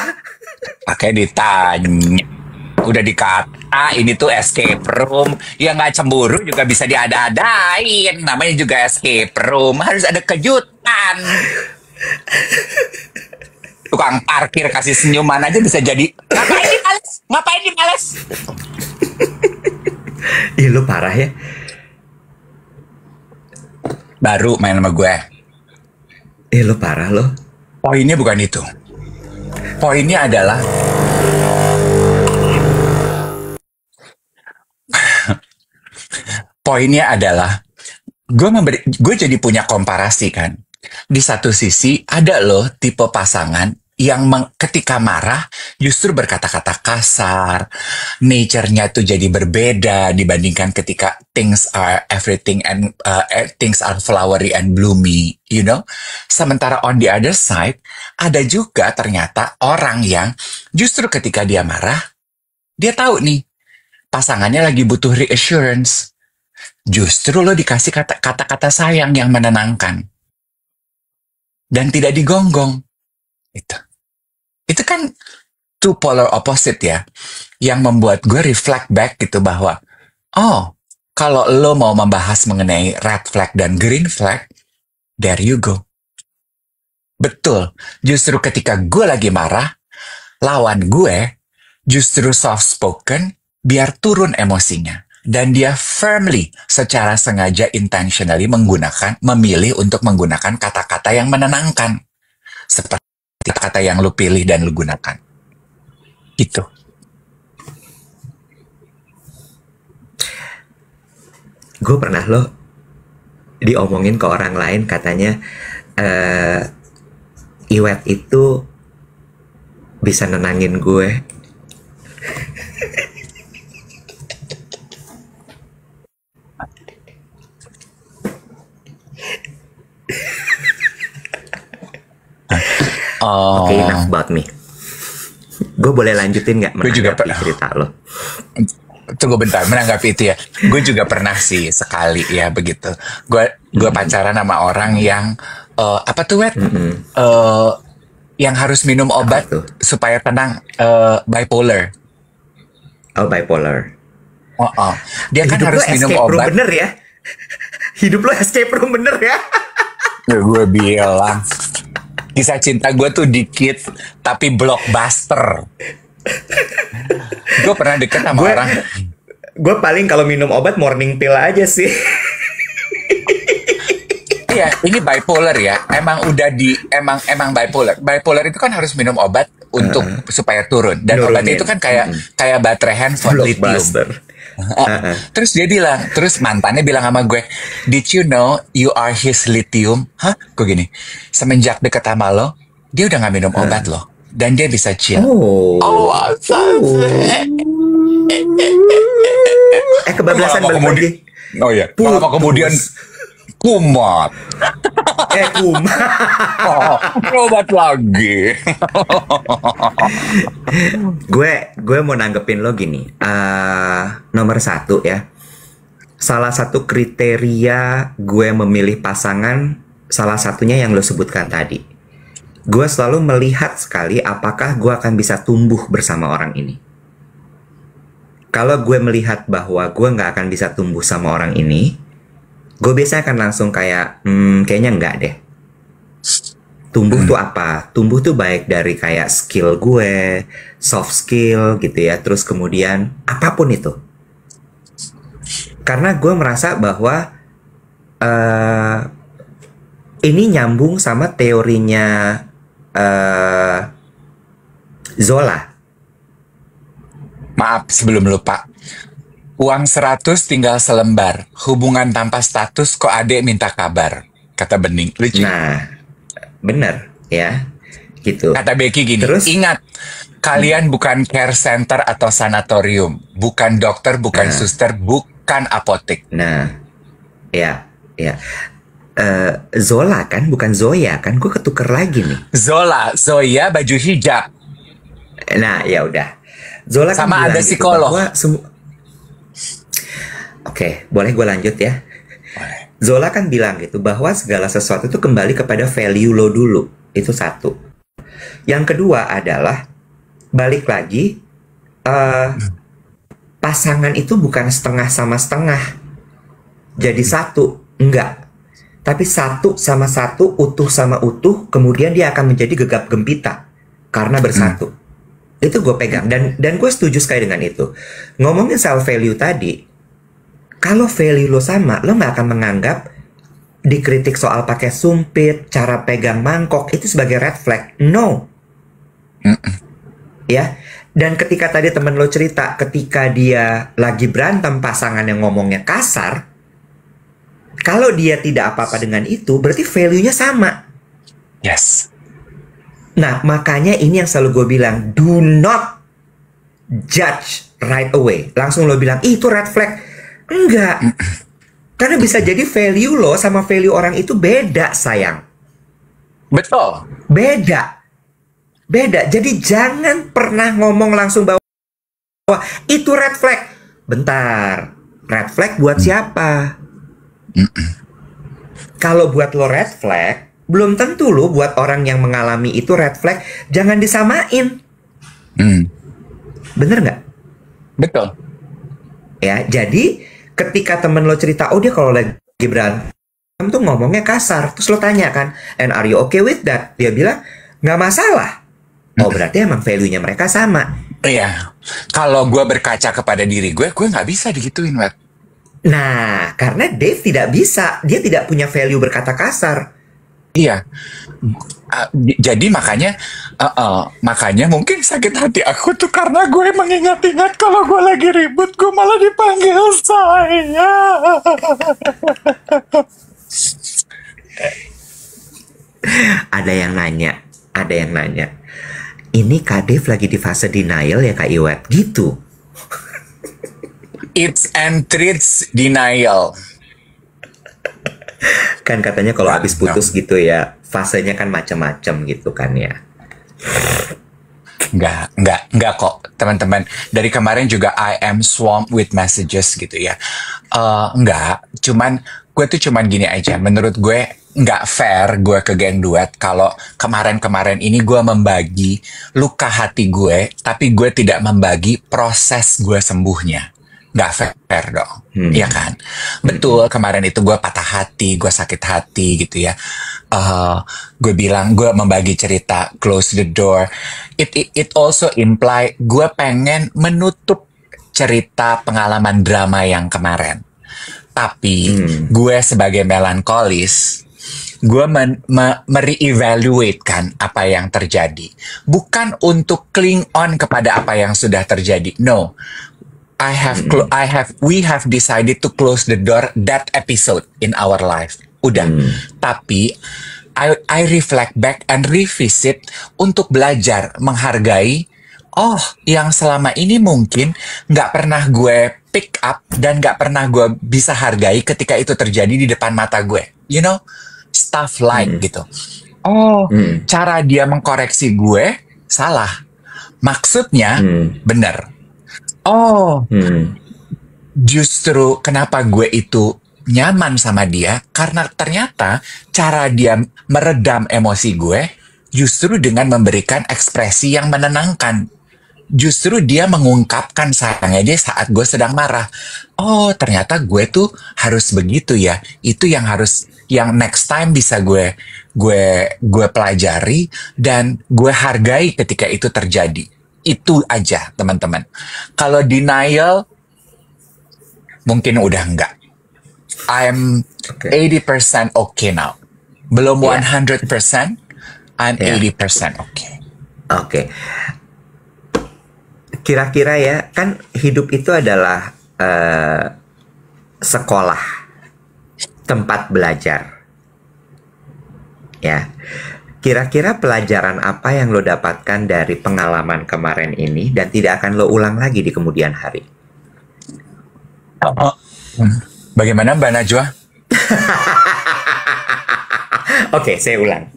Pakai ditanya. Udah dikata ini tuh escape room. Ya nggak cemburu juga bisa diada-adain. Namanya juga escape room. Harus ada kejutan. Tukang parkir kasih senyuman aja bisa jadi. Ngapain dimales? Ngapain dimales? Ih, lu parah ya. Baru main sama gue. Lu parah lo. Poinnya bukan itu. Poinnya adalah gue jadi punya komparasi kan. Di satu sisi ada loh tipe pasangan yang ketika marah justru berkata-kata kasar, nature-nya tuh jadi berbeda dibandingkan ketika things are flowery and bloomy, you know. Sementara on the other side ada juga ternyata orang yang justru ketika dia marah, dia tahu nih pasangannya lagi butuh reassurance. Justru lo dikasih kata-kata sayang yang menenangkan dan tidak digonggong. Itu kan two polar opposite ya, yang membuat gue reflect back gitu bahwa, oh, kalau lo mau membahas mengenai red flag dan green flag, there you go. Betul, justru ketika gue lagi marah, lawan gue justru soft spoken biar turun emosinya. Dan dia firmly, secara sengaja intentionally memilih untuk menggunakan kata-kata yang menenangkan. Seperti kata yang lu pilih dan lu gunakan. Gitu. Gue pernah lo diomongin ke orang lain katanya Iwet itu bisa nenangin gue. Oke, enough about me. Gue boleh lanjutin nggak menanggapi cerita lo? Tunggu bentar, menanggapi itu ya. Gue juga pernah sih sekali ya begitu. Gue pacaran sama orang yang apa tuh Wet? Yang harus minum obat supaya tenang, bipolar. Oh, bipolar. Dia kan harus minum obat. Bener ya? Hidup lo escape room bener ya? Gue bilang. Kisah cinta gue tuh dikit, tapi blockbuster. Gue pernah deket sama orang. Gue paling kalau minum obat morning pill aja sih. Iya, ini bipolar ya. Emang udah emang bipolar. Bipolar itu kan harus minum obat untuk supaya turun. Dan obatnya Nurunin. itu kan kayak baterai handphone lithium. Blockbuster. Terus dia bilang, terus mantannya bilang sama gue, "Did you know you are his lithium?" Hah? Gue gini, semenjak deket sama lo, dia udah gak minum obat loh. Dan dia bisa chill. Oh. Masa sih? Kebablasan balik lagi. Oh iya, lama kemudian kumat. Kumat. Obat lagi. gue mau nanggepin lo gini. Nomor 1 ya. Salah satu kriteria gue memilih pasangan, salah satunya yang lo sebutkan tadi. Gue selalu melihat sekali apakah gue akan bisa tumbuh bersama orang ini. Kalau gue melihat bahwa gue nggak akan bisa tumbuh sama orang ini, gue biasanya akan langsung kayak, kayaknya enggak deh. Tumbuh tuh apa? Tumbuh tuh baik dari kayak skill gue, soft skill gitu ya, terus kemudian apapun itu. Karena gue merasa bahwa ini nyambung sama teorinya Zola. Maaf sebelum lupa. Uang 100 tinggal selembar. Hubungan tanpa status kok adek minta kabar. Kata Bening. Lucu. Nah, bener ya. Gitu. Kata Becky gini. Terus? Ingat. Kalian bukan care center atau sanatorium. Bukan dokter, bukan suster, bukan apotek. Nah, ya. Zola kan, bukan Zoya kan? Gue ketuker lagi nih. Zoya baju hijab. Nah, ya udah. Zola kan Sama bilang ada gitu psikolog. bahwa Oke, boleh gue lanjut ya? Boleh. Zola kan bilang gitu bahwa segala sesuatu itu kembali kepada value lo dulu. Itu satu. Yang kedua adalah balik lagi, pasangan itu bukan setengah sama setengah. Jadi satu, enggak. Tapi satu sama satu, utuh sama utuh, kemudian dia akan menjadi gegap gempita karena bersatu. Itu gue pegang dan gue setuju sekali dengan itu. Ngomongin self value tadi, kalau value lo sama, lo nggak akan menganggap dikritik soal pakai sumpit, cara pegang mangkok itu sebagai red flag. No. Ya. Dan ketika tadi temen lo cerita, ketika dia lagi berantem pasangan yang ngomongnya kasar, kalau dia tidak apa-apa dengan itu, berarti value-nya sama. Yes. Nah, makanya ini yang selalu gue bilang, do not judge right away. Langsung lo bilang, itu red flag. Enggak. Karena bisa jadi value lo sama value orang itu beda, sayang. Betul. Beda. Jadi jangan pernah ngomong langsung bahwa itu red flag. Bentar. Red flag buat siapa? Kalau buat lo red flag, belum tentu lo buat orang yang mengalami itu red flag. Jangan disamain. Bener nggak? Betul. Ya, jadi ketika temen lo cerita, oh dia kalau lagi berantem tuh ngomongnya kasar. Terus lo tanya kan, and are you okay with that? Dia bilang, nggak masalah. Oh, berarti emang value-nya mereka sama. Iya. Kalau gue berkaca kepada diri gue nggak bisa digituin, Wet. Nah, karena Dave tidak bisa. Dia tidak punya value berkata kasar. Iya. Jadi makanya mungkin sakit hati aku tuh karena gue mengingat-ingat kalau gue lagi ribut, gue malah dipanggil saya. Ada yang nanya. Ini Kak Dave lagi di fase denial ya Kak Iwet? Gitu. It's and treats denial. Kan katanya kalau habis putus gitu ya, fasenya kan macam-macam gitu kan ya. Enggak kok, teman-teman. Dari kemarin juga I am swamped with messages gitu ya. Enggak, gue tuh cuman gini aja. Menurut gue nggak fair gue ke geng duet kalau kemarin-kemarin ini gue membagi luka hati gue, tapi gue tidak membagi proses gue sembuhnya. Nggak fair dong, iya kan? Betul, kemarin itu gue patah hati, gue sakit hati gitu ya. Gue bilang, gue membagi cerita, close the door. It also imply gue pengen menutup cerita pengalaman drama yang kemarin. Tapi gue sebagai melankolis, gue mereevaluate kan apa yang terjadi. Bukan untuk cling on kepada apa yang sudah terjadi. No. We have decided to close the door that episode in our life. Udah. Tapi I reflect back and revisit untuk belajar menghargai. Oh, yang selama ini mungkin nggak pernah gue pick up dan nggak pernah gue bisa hargai ketika itu terjadi di depan mata gue. You know, stuff like gitu. Oh, cara dia mengkoreksi gue salah. Maksudnya benar. Oh, justru kenapa gue itu nyaman sama dia karena ternyata cara dia meredam emosi gue justru dengan memberikan ekspresi yang menenangkan. Justru dia mengungkapkan sayangnya dia saat gue sedang marah. Oh, ternyata gue tuh harus begitu ya. Itu yang next time bisa gue pelajari dan gue hargai ketika itu terjadi. Itu aja, teman-teman. Kalau denial mungkin udah enggak. I'm 80% okay now. Belum 100%, I'm 80% okay. Oke. Kira-kira ya, kan hidup itu adalah sekolah, tempat belajar. Ya. Kira-kira pelajaran apa yang lo dapatkan dari pengalaman kemarin ini dan tidak akan lo ulang lagi di kemudian hari? Bagaimana Mbak Najwa? Oke, saya ulang.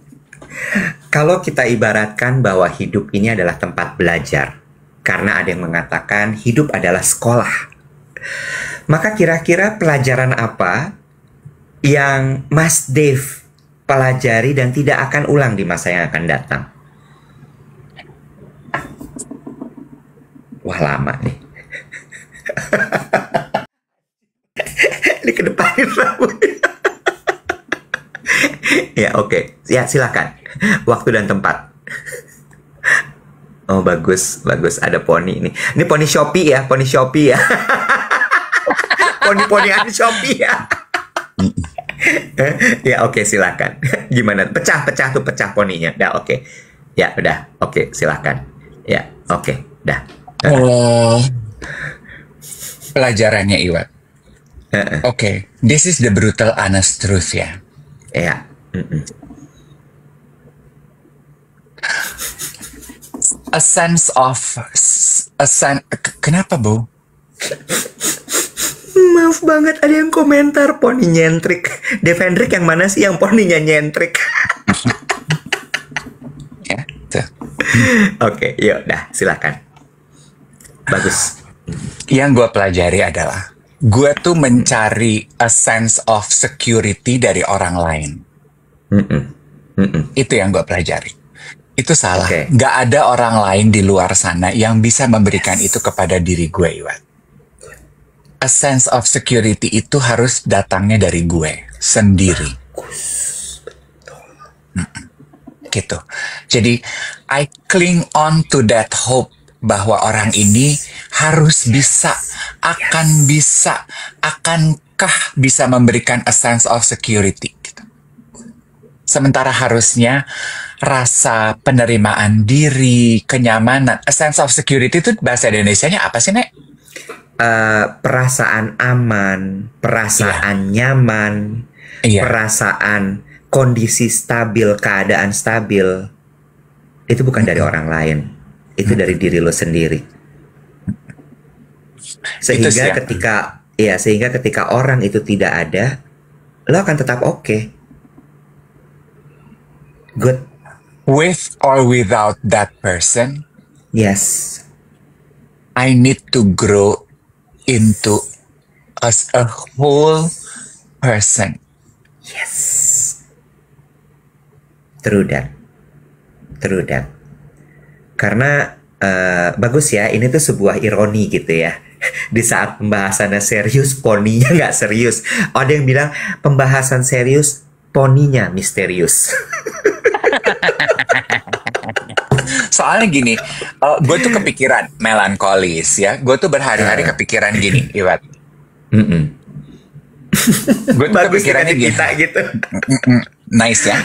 Kalau kita ibaratkan bahwa hidup ini adalah tempat belajar, karena ada yang mengatakan hidup adalah sekolah, maka kira-kira pelajaran apa yang Mas Dave pelajari dan tidak akan ulang di masa yang akan datang? Wah, lama nih. Ini kedepanin rambutnya. Ya, oke. Ya, silakan. Waktu dan tempat. Oh, bagus. Ada poni ini. Ini poni Shopee ya. Poni-ponian Shopee ya. Ya, oke, silakan. Gimana? Pecah poninya. Dah, oke. Ya, udah. Oke, silakan. Ya, oke. Dah. Pelajarannya Iwat. Oke, this is the brutal honest truth ya. Ya. Kenapa, Bu? Maaf banget, ada yang komentar poni nyentrik. Devendrik yang mana sih yang poninya nyentrik? Ya, tuh. Oke, yuk, dah, silakan. Bagus. Yang gue pelajari adalah gue tuh mencari a sense of security dari orang lain. Itu yang gue pelajari. Itu salah. Gak ada orang lain di luar sana yang bisa memberikan itu kepada diri gue, Iwan. A sense of security itu harus datangnya dari gue sendiri. Gitu. Jadi, I cling on to that hope bahwa orang ini harus bisa, akankah bisa memberikan a sense of security. Gitu. Sementara harusnya rasa penerimaan diri, kenyamanan, a sense of security itu bahasa Indonesianya apa sih, Nek? Perasaan aman, perasaan nyaman, perasaan kondisi stabil, keadaan stabil, itu bukan dari orang lain, itu dari diri lo sendiri. Sehingga ketika orang itu tidak ada, lo akan tetap oke. Good. With or without that person, yes, I need to grow into as a whole person. Yes. True that. Karena bagus ya, ini tuh sebuah ironi gitu ya. Di saat pembahasannya serius, poninya nggak serius. Ada yang bilang pembahasan serius, poninya misterius. Soalnya gini, gue tuh kepikiran melankolis ya. Gue tuh berhari-hari kepikiran gini, Iwat. Gue tuh Bagus kepikirannya dikasih gini. kita gitu. Nice ya.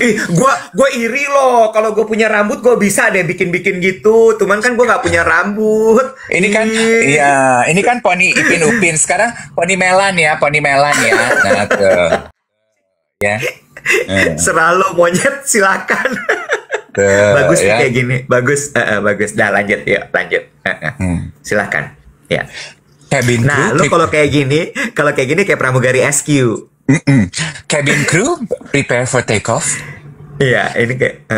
Gue iri loh. Kalau gue punya rambut, gue bisa deh bikin-bikin gitu. Cuman kan gue nggak punya rambut. Ini kan, Ih. iya, ini kan poni Ipin Upin. Sekarang poni Melan ya, poni Melan ya. Nah tuh, ya. Selalu monyet, silakan. Tuh, Bagus nih ya. kayak gini. Bagus, bagus. Dah lanjut, yuk lanjut. Silakan. Ya. Cabin Nah, crew, lu kalau kayak gini kayak pramugari SQ. cabin crew, prepare for takeoff. Iya, ini kayak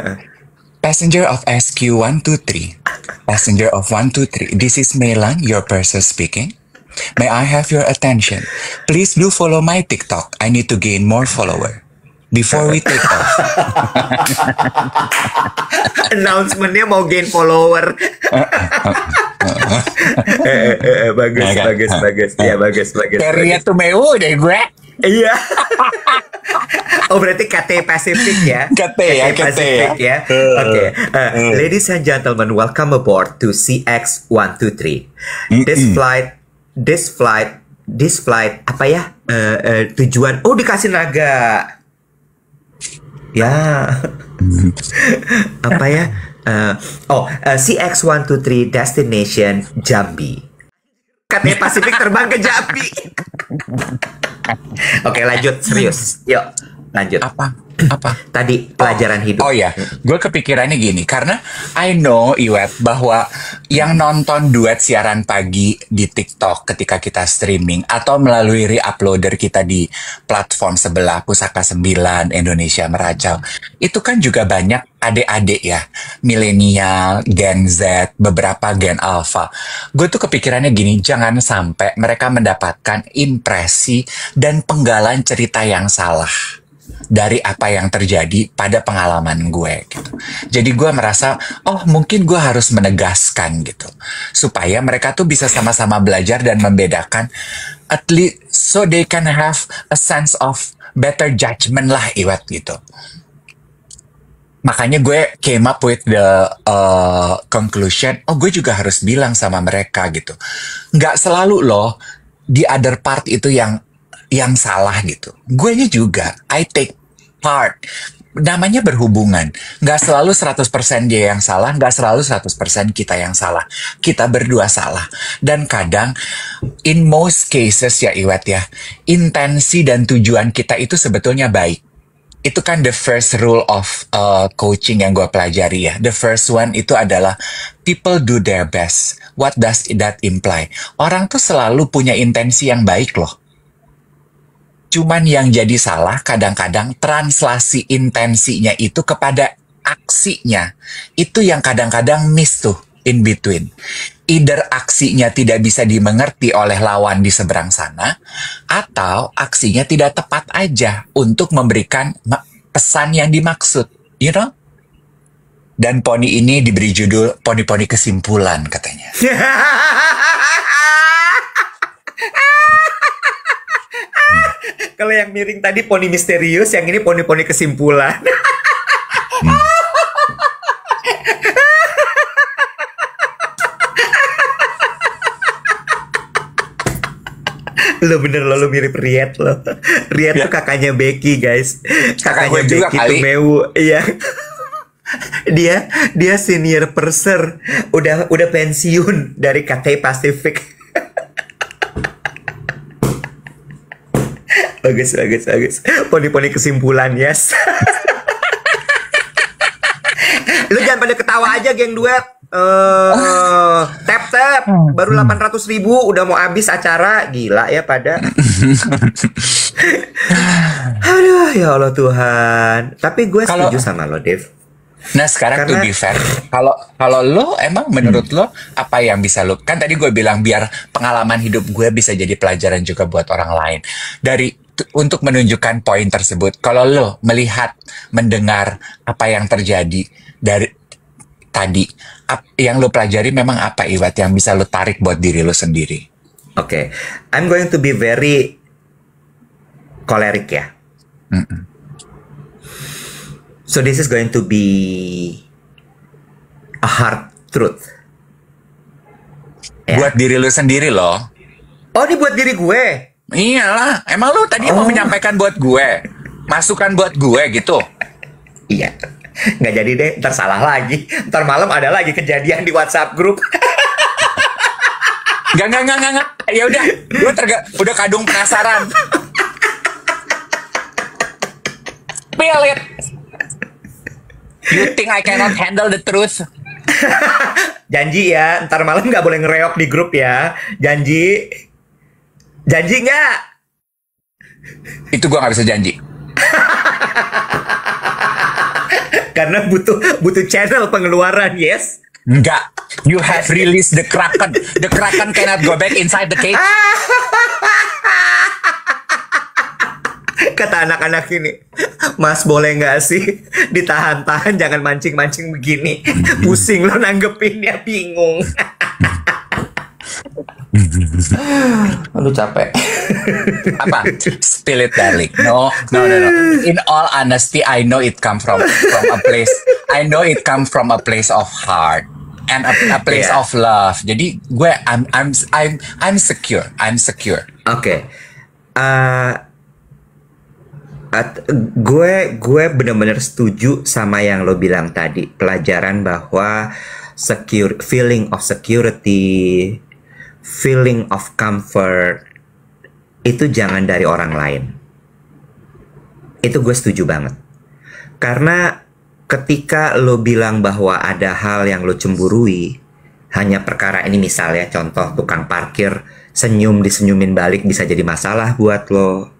Passenger of SQ123. Passenger of 123. This is Melan, your purser speaking. May I have your attention? Please do follow my TikTok. I need to gain more follower. Before we take off. Announcement-nya mau gain follower. Bagus, Ya kan? bagus, bagus. Ya, bagus, bagus. Carry bagus. to meu deh gue. Iya. Oh, berarti KT Pacific ya? KT ya, KT Pacific ya. Oke. Ladies and gentlemen, welcome aboard to CX123. This flight apa ya? Tujuan. Oh, dikasih naga. Ya. Apa ya? CX123 destination Jambi. KT Pacific terbang ke Jambi. Oke, lanjut serius. Yuk, lanjut. Apa? Tadi pelajaran hidup. Oh ya, gue kepikirannya gini, karena I know Iwet bahwa yang nonton duet siaran pagi di TikTok ketika kita streaming atau melalui re-uploader kita di platform sebelah Pusaka 9 Indonesia Meracau, itu kan juga banyak adik-adik ya, milenial, Gen Z, beberapa Gen Alpha. Gue tuh kepikirannya gini, jangan sampai mereka mendapatkan impresi dan penggalan cerita yang salah dari apa yang terjadi pada pengalaman gue gitu. Jadi gue merasa, oh mungkin gue harus menegaskan gitu. Supaya mereka tuh bisa sama-sama belajar dan membedakan, at least so they can have a sense of better judgment lah Iwat gitu. Makanya gue came up with the conclusion, oh gue juga harus bilang sama mereka gitu. Nggak selalu loh, the other part itu yang salah gitu. Guenya juga, I take part. Namanya berhubungan. Nggak selalu 100% dia yang salah, nggak selalu 100% kita yang salah. Kita berdua salah. Dan kadang, in most cases ya Iwet ya, intensi dan tujuan kita itu sebetulnya baik. Itu kan the first rule of coaching yang gue pelajari ya. The first one itu adalah people do their best. What does that imply? Orang tuh selalu punya intensi yang baik loh. Cuman yang jadi salah kadang-kadang translasi intensinya itu kepada aksinya. Itu yang kadang-kadang miss tuh in between. Either aksinya tidak bisa dimengerti oleh lawan di seberang sana, atau aksinya tidak tepat aja untuk memberikan pesan yang dimaksud. You know? Dan poni ini diberi judul poni-poni kesimpulan katanya. Kalau yang miring tadi poni misterius, yang ini poni-poni kesimpulan. Lo bener lo mirip Riet lo. Riet tuh kakaknya Becky guys. Kakaknya gue juga Becky kali. tuh Meu. Iya. Dia senior purser. Udah pensiun dari KT Pacific. Bagus. Poni-poni kesimpulan, yes. Lu jangan pada ketawa aja, geng duet. Tap baru 800.000 udah mau habis acara. Gila ya pada. Aduh ya Allah Tuhan. Tapi gue setuju sama lo, Dev. Nah sekarang to be fair, kalau lo emang menurut lo apa yang bisa lo, kan tadi gue bilang biar pengalaman hidup gue bisa jadi pelajaran juga buat orang lain. Untuk menunjukkan poin tersebut, kalau lo melihat, mendengar apa yang terjadi dari tadi, yang lo pelajari memang apa Iwat yang bisa lo tarik buat diri lo sendiri? Oke, I'm going to be very choleric ya. So this is going to be A hard truth. Ya. Buat diri lu sendiri loh. Oh, ini buat diri gue. Iyalah, emang lu tadi mau menyampaikan buat gue, masukan buat gue gitu. Iya. Nggak jadi deh, ntar salah lagi. Ntar malam ada lagi kejadian di WhatsApp grup. Enggak. Ya udah, gue udah kadung penasaran. Feel it. You think I cannot handle the truth? Janji ya, ntar malam nggak boleh ngereok di grup ya. Janji. Janji nggak? Itu gue nggak bisa janji. Karena butuh channel pengeluaran, yes. Enggak. You have released the Kraken. The Kraken cannot go back inside the cage. Kata anak-anak ini, Mas boleh nggak sih ditahan-tahan, jangan mancing-mancing begini. Pusing lo nanggepinnya, bingung. Aduh, capek. Apa? Spill it, darling. No. In all honesty, I know it come from a place. I know it come from a place of heart and a place of love. Jadi gue I'm secure. I'm secure. Oke. Gue benar-benar setuju sama yang lo bilang tadi. Pelajaran bahwa feeling of security, feeling of comfort itu jangan dari orang lain. Itu gue setuju banget. Karena ketika lo bilang bahwa ada hal yang lo cemburui, hanya perkara ini, misalnya contoh tukang parkir senyum disenyumin balik bisa jadi masalah buat lo.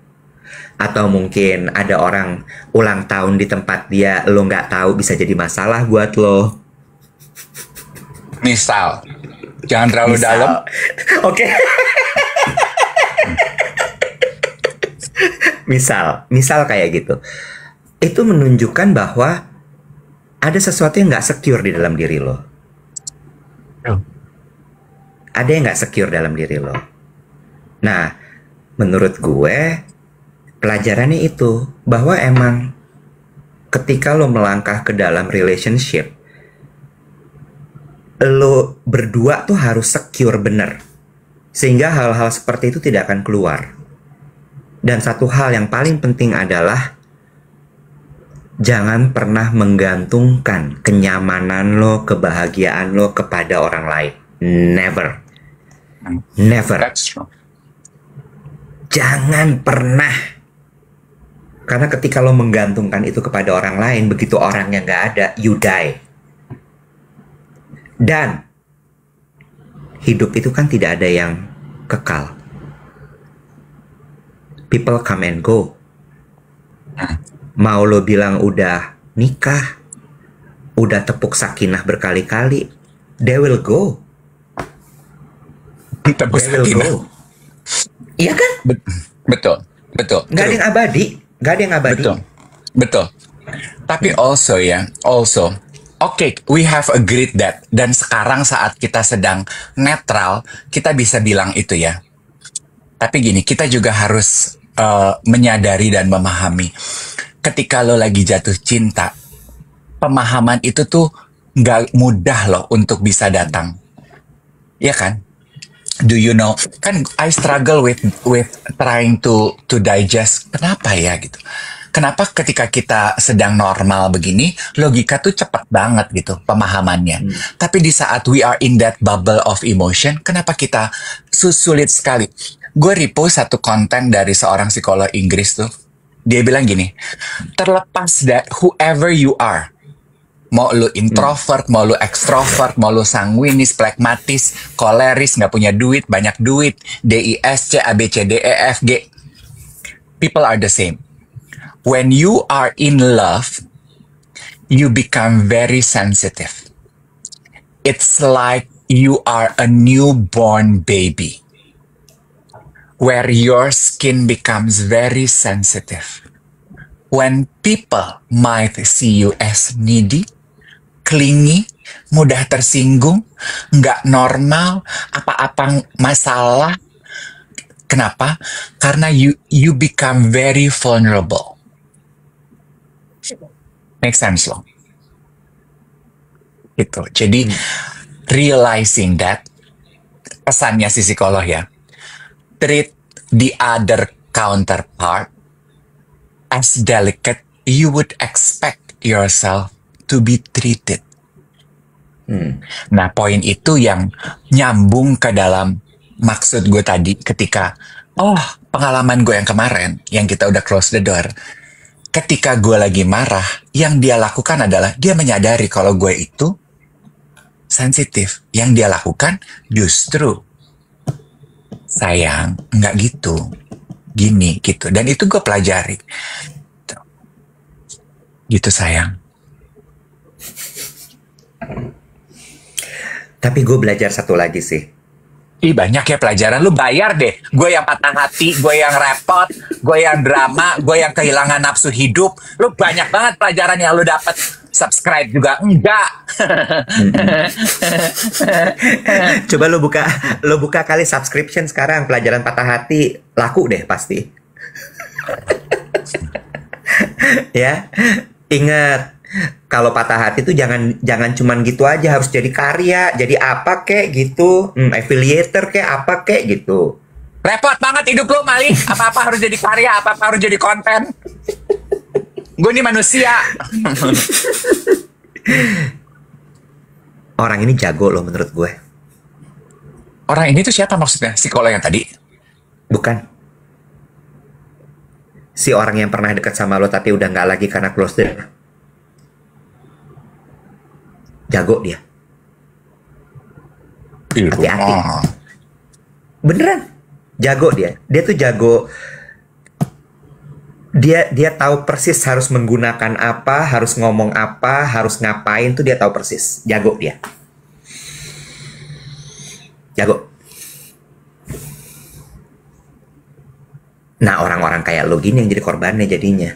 Atau mungkin ada orang ulang tahun di tempat dia lo nggak tahu, bisa jadi masalah buat lo. Misal, jangan terlalu dalam. Oke. Misal kayak gitu. Itu menunjukkan bahwa ada sesuatu yang nggak secure di dalam diri lo. Ada yang nggak secure dalam diri lo. Nah, menurut gue pelajarannya itu bahwa emang ketika lo melangkah ke dalam relationship, lo berdua tuh harus secure bener, sehingga hal-hal seperti itu tidak akan keluar. Dan satu hal yang paling penting adalah jangan pernah menggantungkan kenyamanan lo, kebahagiaan lo kepada orang lain. Never. That's true. Jangan pernah. Karena ketika lo menggantungkan itu kepada orang lain, begitu orangnya nggak ada, you die. Dan hidup itu kan tidak ada yang kekal. People come and go. Mau lo bilang udah nikah, udah tepuk sakinah berkali-kali, they will go. Tepuk sakinah. Iya kan? Betul. Nggak ada yang abadi. Gak ada yang abadi. Betul. Tapi also, okay, we have agreed that. Dan sekarang saat kita sedang netral, kita bisa bilang itu ya. Tapi gini, kita juga harus menyadari dan memahami. Ketika lo lagi jatuh cinta, pemahaman itu tuh gak mudah loh untuk bisa datang. Ya kan? Do you know, kan I struggle with trying to digest kenapa ya gitu. Kenapa ketika kita sedang normal begini, logika tuh cepat banget gitu pemahamannya. Tapi di saat we are in that bubble of emotion, kenapa kita sulit sekali. Gue repost satu konten dari seorang psikolog Inggris tuh. Dia bilang gini, terlepas dari whoever you are, mau lu introvert, mau lu ekstrovert, mau lu sanguinis, pragmatis, koleris, nggak punya duit, banyak duit, DISC, ABCDEFG, people are the same. When you are in love, you become very sensitive. It's like you are a newborn baby, where your skin becomes very sensitive. When people might see you as needy, clingy, mudah tersinggung, nggak normal, apa-apa masalah. Kenapa? Karena you become very vulnerable. Make sense loh? gitu. Jadi realizing that, pesannya si psikolog ya, treat the other counterpart as delicate you would expect yourself to be treated. Nah, poin itu yang nyambung ke dalam maksud gue tadi ketika, pengalaman gue yang kemarin, yang kita udah close the door. Ketika gue lagi marah, yang dia lakukan adalah dia menyadari kalau gue itu sensitif. Yang dia lakukan justru, sayang, nggak gitu, gini, gitu. Dan itu gue pelajari. Gitu, sayang. Tapi gue belajar satu lagi sih. Banyak ya pelajaran. Lu bayar deh. Gue yang patah hati, gue yang repot, gue yang drama, gue yang kehilangan nafsu hidup. Lu banyak banget pelajaran yang lu dapat. Subscribe juga enggak. Coba lu buka kali subscription sekarang, pelajaran patah hati, laku deh pasti. Ya, ingat, kalau patah hati tuh jangan cuman gitu aja, harus jadi karya, jadi apa kek gitu, affiliator kek apa kek gitu. Repot banget hidup lo, Mali. Apa-apa harus jadi karya, apa-apa harus jadi konten. Gue ini manusia. Orang ini jago loh menurut gue. Orang ini tuh siapa maksudnya? Psikolog yang tadi? Bukan. Si orang yang pernah dekat sama lo tapi udah nggak lagi karena close door. Jago dia. Hati-hati. Beneran. Jago dia. Dia tuh jago. Dia tahu persis harus menggunakan apa, harus ngomong apa, harus ngapain tuh dia tahu persis. Jago dia. Jago. Nah, orang-orang kayak lo gini yang jadi korbannya jadinya.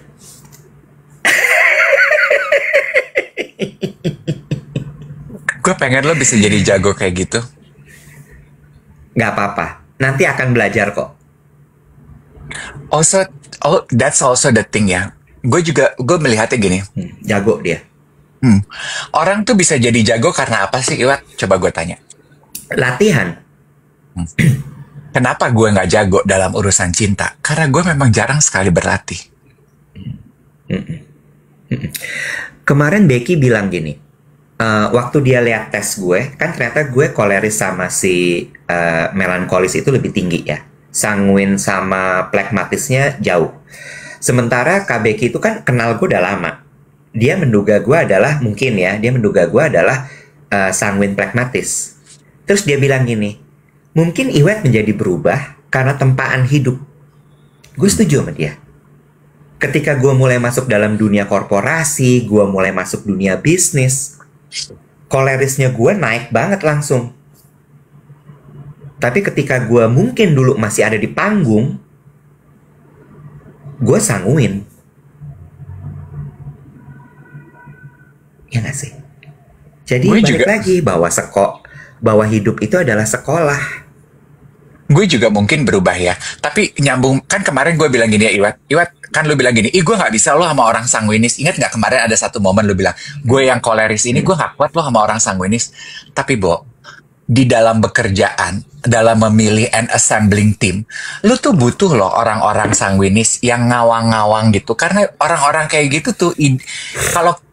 Gue pengen lo bisa jadi jago kayak gitu. Gak apa-apa. Nanti akan belajar kok. That's also the thing ya. Gue melihatnya gini. Jago dia. Orang tuh bisa jadi jago karena apa sih, Iwat? Coba gue tanya. Latihan. Kenapa gue nggak jago dalam urusan cinta? Karena gue memang jarang sekali berlatih. Kemarin Becky bilang gini. Waktu dia lihat tes gue, kan ternyata gue koleris sama si melankolis itu lebih tinggi ya. Sanguin sama plekmatisnya jauh. Sementara Kak Becky itu kan kenal gue udah lama. Dia menduga gue adalah, sanguin plekmatis. Terus dia bilang gini, mungkin Iwet menjadi berubah karena tempaan hidup. Gue setuju sama dia. Ketika gue mulai masuk dalam dunia korporasi, gue mulai masuk dunia bisnis, kolerisnya gue naik banget langsung. Tapi ketika gue mungkin dulu masih ada di panggung, gue sanguin. Ya gak sih? Jadi balik lagi bahwa hidup itu adalah sekolah. Gue juga mungkin berubah ya. Tapi nyambung, kan kemarin gue bilang gini ya, Iwat, kan lu bilang gini, gue gak bisa lo sama orang sanguinis. Ingat gak kemarin ada satu momen lu bilang, gue yang koleris ini, gue gak kuat lo sama orang sanguinis. Tapi Bo, di dalam bekerjaan, dalam memilih and assembling team, lu tuh butuh loh orang-orang sanguinis yang ngawang-ngawang gitu. Karena orang-orang kayak gitu tuh,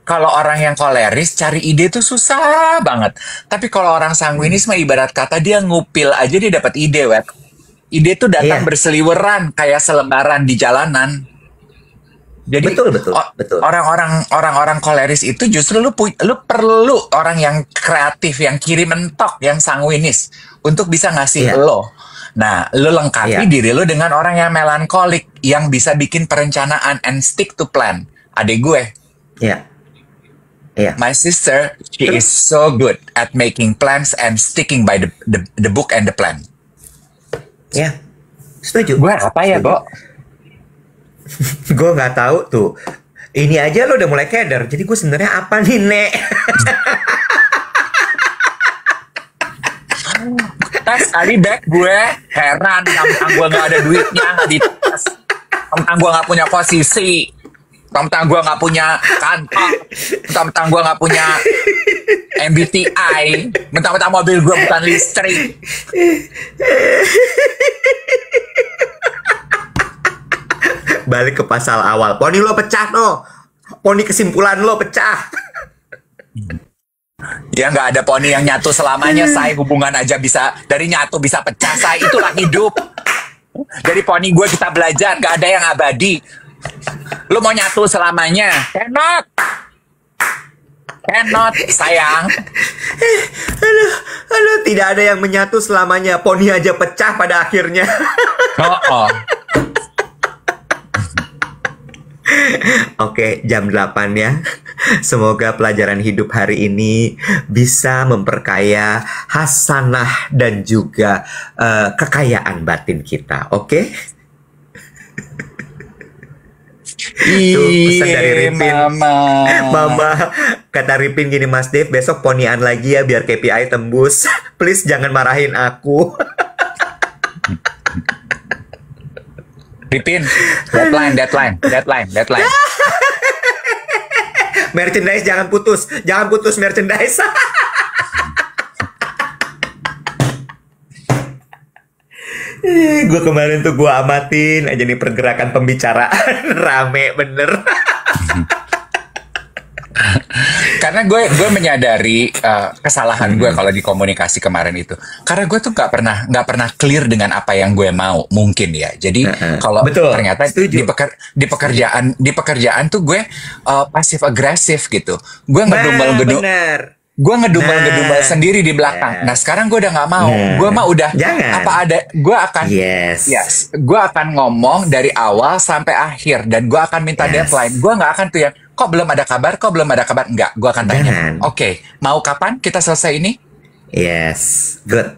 kalau orang yang koleris cari ide tuh susah banget. Tapi kalau orang sanguinis mah ibarat kata dia ngupil aja dia dapat ide, Wet. Ide tuh datang berseliweran kayak selembaran di jalanan. Jadi betul. Orang-orang koleris itu justru lu perlu orang yang kreatif, yang kiri mentok, yang sanguinis untuk bisa ngasih lo. Nah, lu lengkapi diri lu dengan orang yang melankolik yang bisa bikin perencanaan and stick to plan. Adik gue. My sister, she is so good at making plans and sticking by the book and the plan. Setuju. Gue apa ya, Bo? Gue nggak tahu tuh. Ini aja lo udah mulai keder. Jadi gue sebenarnya apa nih, Nek? Tes kali back gue heran. Tentang gue nggak ada duitnya di tes. Tentang gue nggak punya posisi. Tentang gue nggak punya kantor. Tentang gue nggak punya MBTI, mentang-mentang mobil gue bukan listrik. Balik ke pasal awal. Poni lo pecah no. Poni kesimpulan lo pecah. Ya nggak ada poni yang nyatu selamanya, say. Hubungan aja bisa, dari nyatu bisa pecah, say. Itulah hidup. Dari poni gue kita belajar, nggak ada yang abadi. Lo mau nyatu selamanya? Cannot, sayang. Aduh, tidak ada yang menyatu selamanya. Poni aja pecah pada akhirnya. Oh. Oke, jam 8 ya. Semoga pelajaran hidup hari ini bisa memperkaya hasanah dan juga kekayaan batin kita. Oke? Tuh, pesan dari Ripin. Mama, kata Ripin gini, Mas Dave, besok ponian lagi ya biar KPI tembus. Please jangan marahin aku. Ripin, deadline. Merchandise jangan putus merchandise. Gue kemarin tuh gue amatin aja nih pergerakan pembicaraan. Rame bener. Karena gue menyadari kesalahan gue kalau di komunikasi kemarin itu. Karena gue tuh nggak pernah clear dengan apa yang gue mau, mungkin ya. Jadi kalau ternyata di pekerjaan tuh gue pasif agresif gitu. Gue ngedumel-ngedumel. Gue ngedumel sendiri di belakang. Nah sekarang gue udah nggak mau. Gue mah udah gue akan gue akan ngomong dari awal sampai akhir dan gue akan minta deadline. Gue nggak akan tuh yang kok belum ada kabar. Enggak, gue akan tanya. Oke, mau kapan kita selesai ini? Yes, good.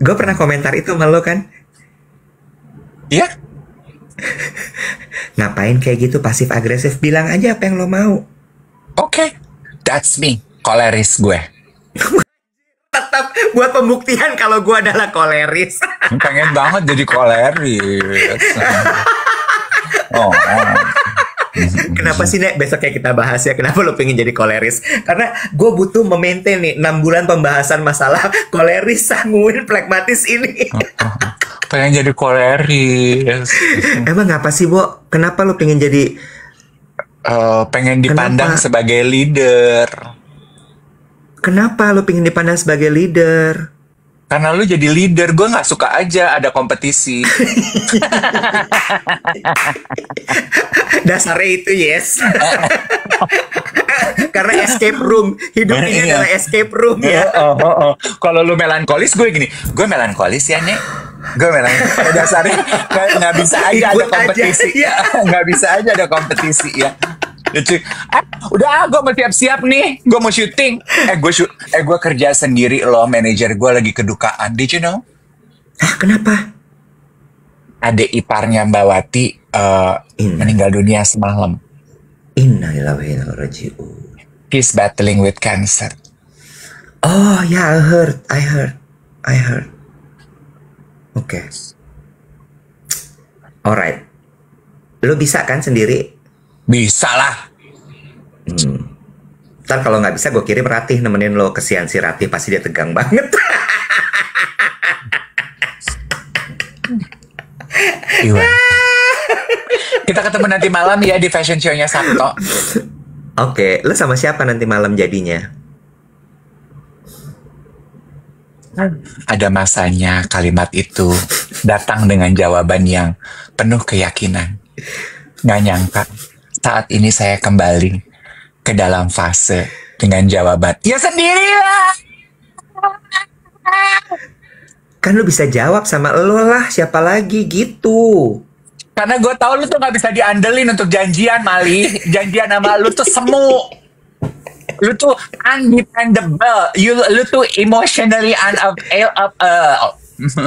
Gue pernah komentar itu sama lo kan? Iya. Ngapain kayak gitu pasif agresif? Bilang aja apa yang lo mau. Oke, that's me. Koleris gue. Tetap buat pembuktian kalau gue adalah koleris. Pengen banget jadi koleris. Kenapa sih, Nek? Besok kayak kita bahas ya. Kenapa lo pengen jadi koleris? Karena gue butuh memaintain nih 6 bulan pembahasan masalah koleris, sanguin, pragmatis ini. Pengen jadi koleris. Emang apa sih, Bo? Kenapa lo pengen jadi... pengen dipandang sebagai leader. Kenapa lo pengen dipandang sebagai leader? Karena lu jadi leader, gue nggak suka aja ada kompetisi. Dasarnya itu yes. Karena escape room. Hidup ini adalah escape room ya. Kalau lu melankolis, gue gini. Gue melankolis ya, Nek. Gue melankolis. Pada dasarnya nggak bisa aja ada kompetisi. Nggak bisa aja ada kompetisi ya. Udah, gue mau siap-siap nih. Gue mau syuting. Gue kerja sendiri loh. Manajer gue lagi kedukaan. Did you know? Kenapa? Adik iparnya Mbak Wati meninggal dunia semalam. Innalillahi wa inna ilaihi raji'un. He's battling with cancer. Oh ya, I heard. Oke. Alright. Lo bisa kan sendiri? Bisa lah. Ntar kalau nggak bisa gue kirim Ratih nemenin lo. Kesian si Ratih, pasti dia tegang banget. Iwan. Kita ketemu nanti malam ya di fashion show-nya Sabto. Oke, lo sama siapa nanti malam jadinya? Ada masanya kalimat itu datang dengan jawaban yang penuh keyakinan. Nggak nyangka saat ini saya kembali ke dalam fase dengan jawaban, ya sendirilah. Kan lu bisa jawab sama lo lah, siapa lagi gitu. Karena gue tahu lu tuh nggak bisa diandelin untuk janjian, Mali. Janjian sama lu tuh semu. Lu tuh undependable. Lu tuh emotionally unavailable.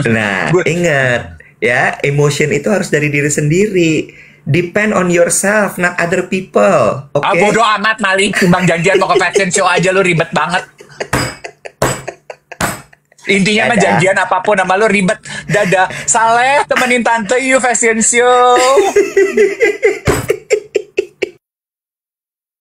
Nah, ingat ya, emotion itu harus dari diri sendiri. Depend on yourself, not other people. Oke? Bodo amat, Mali. Timbang janjian mau ke fashion show aja lu ribet banget. Intinya mah janjian apapun sama lu ribet. Dadah. Saleh temenin tante yuk fashion show.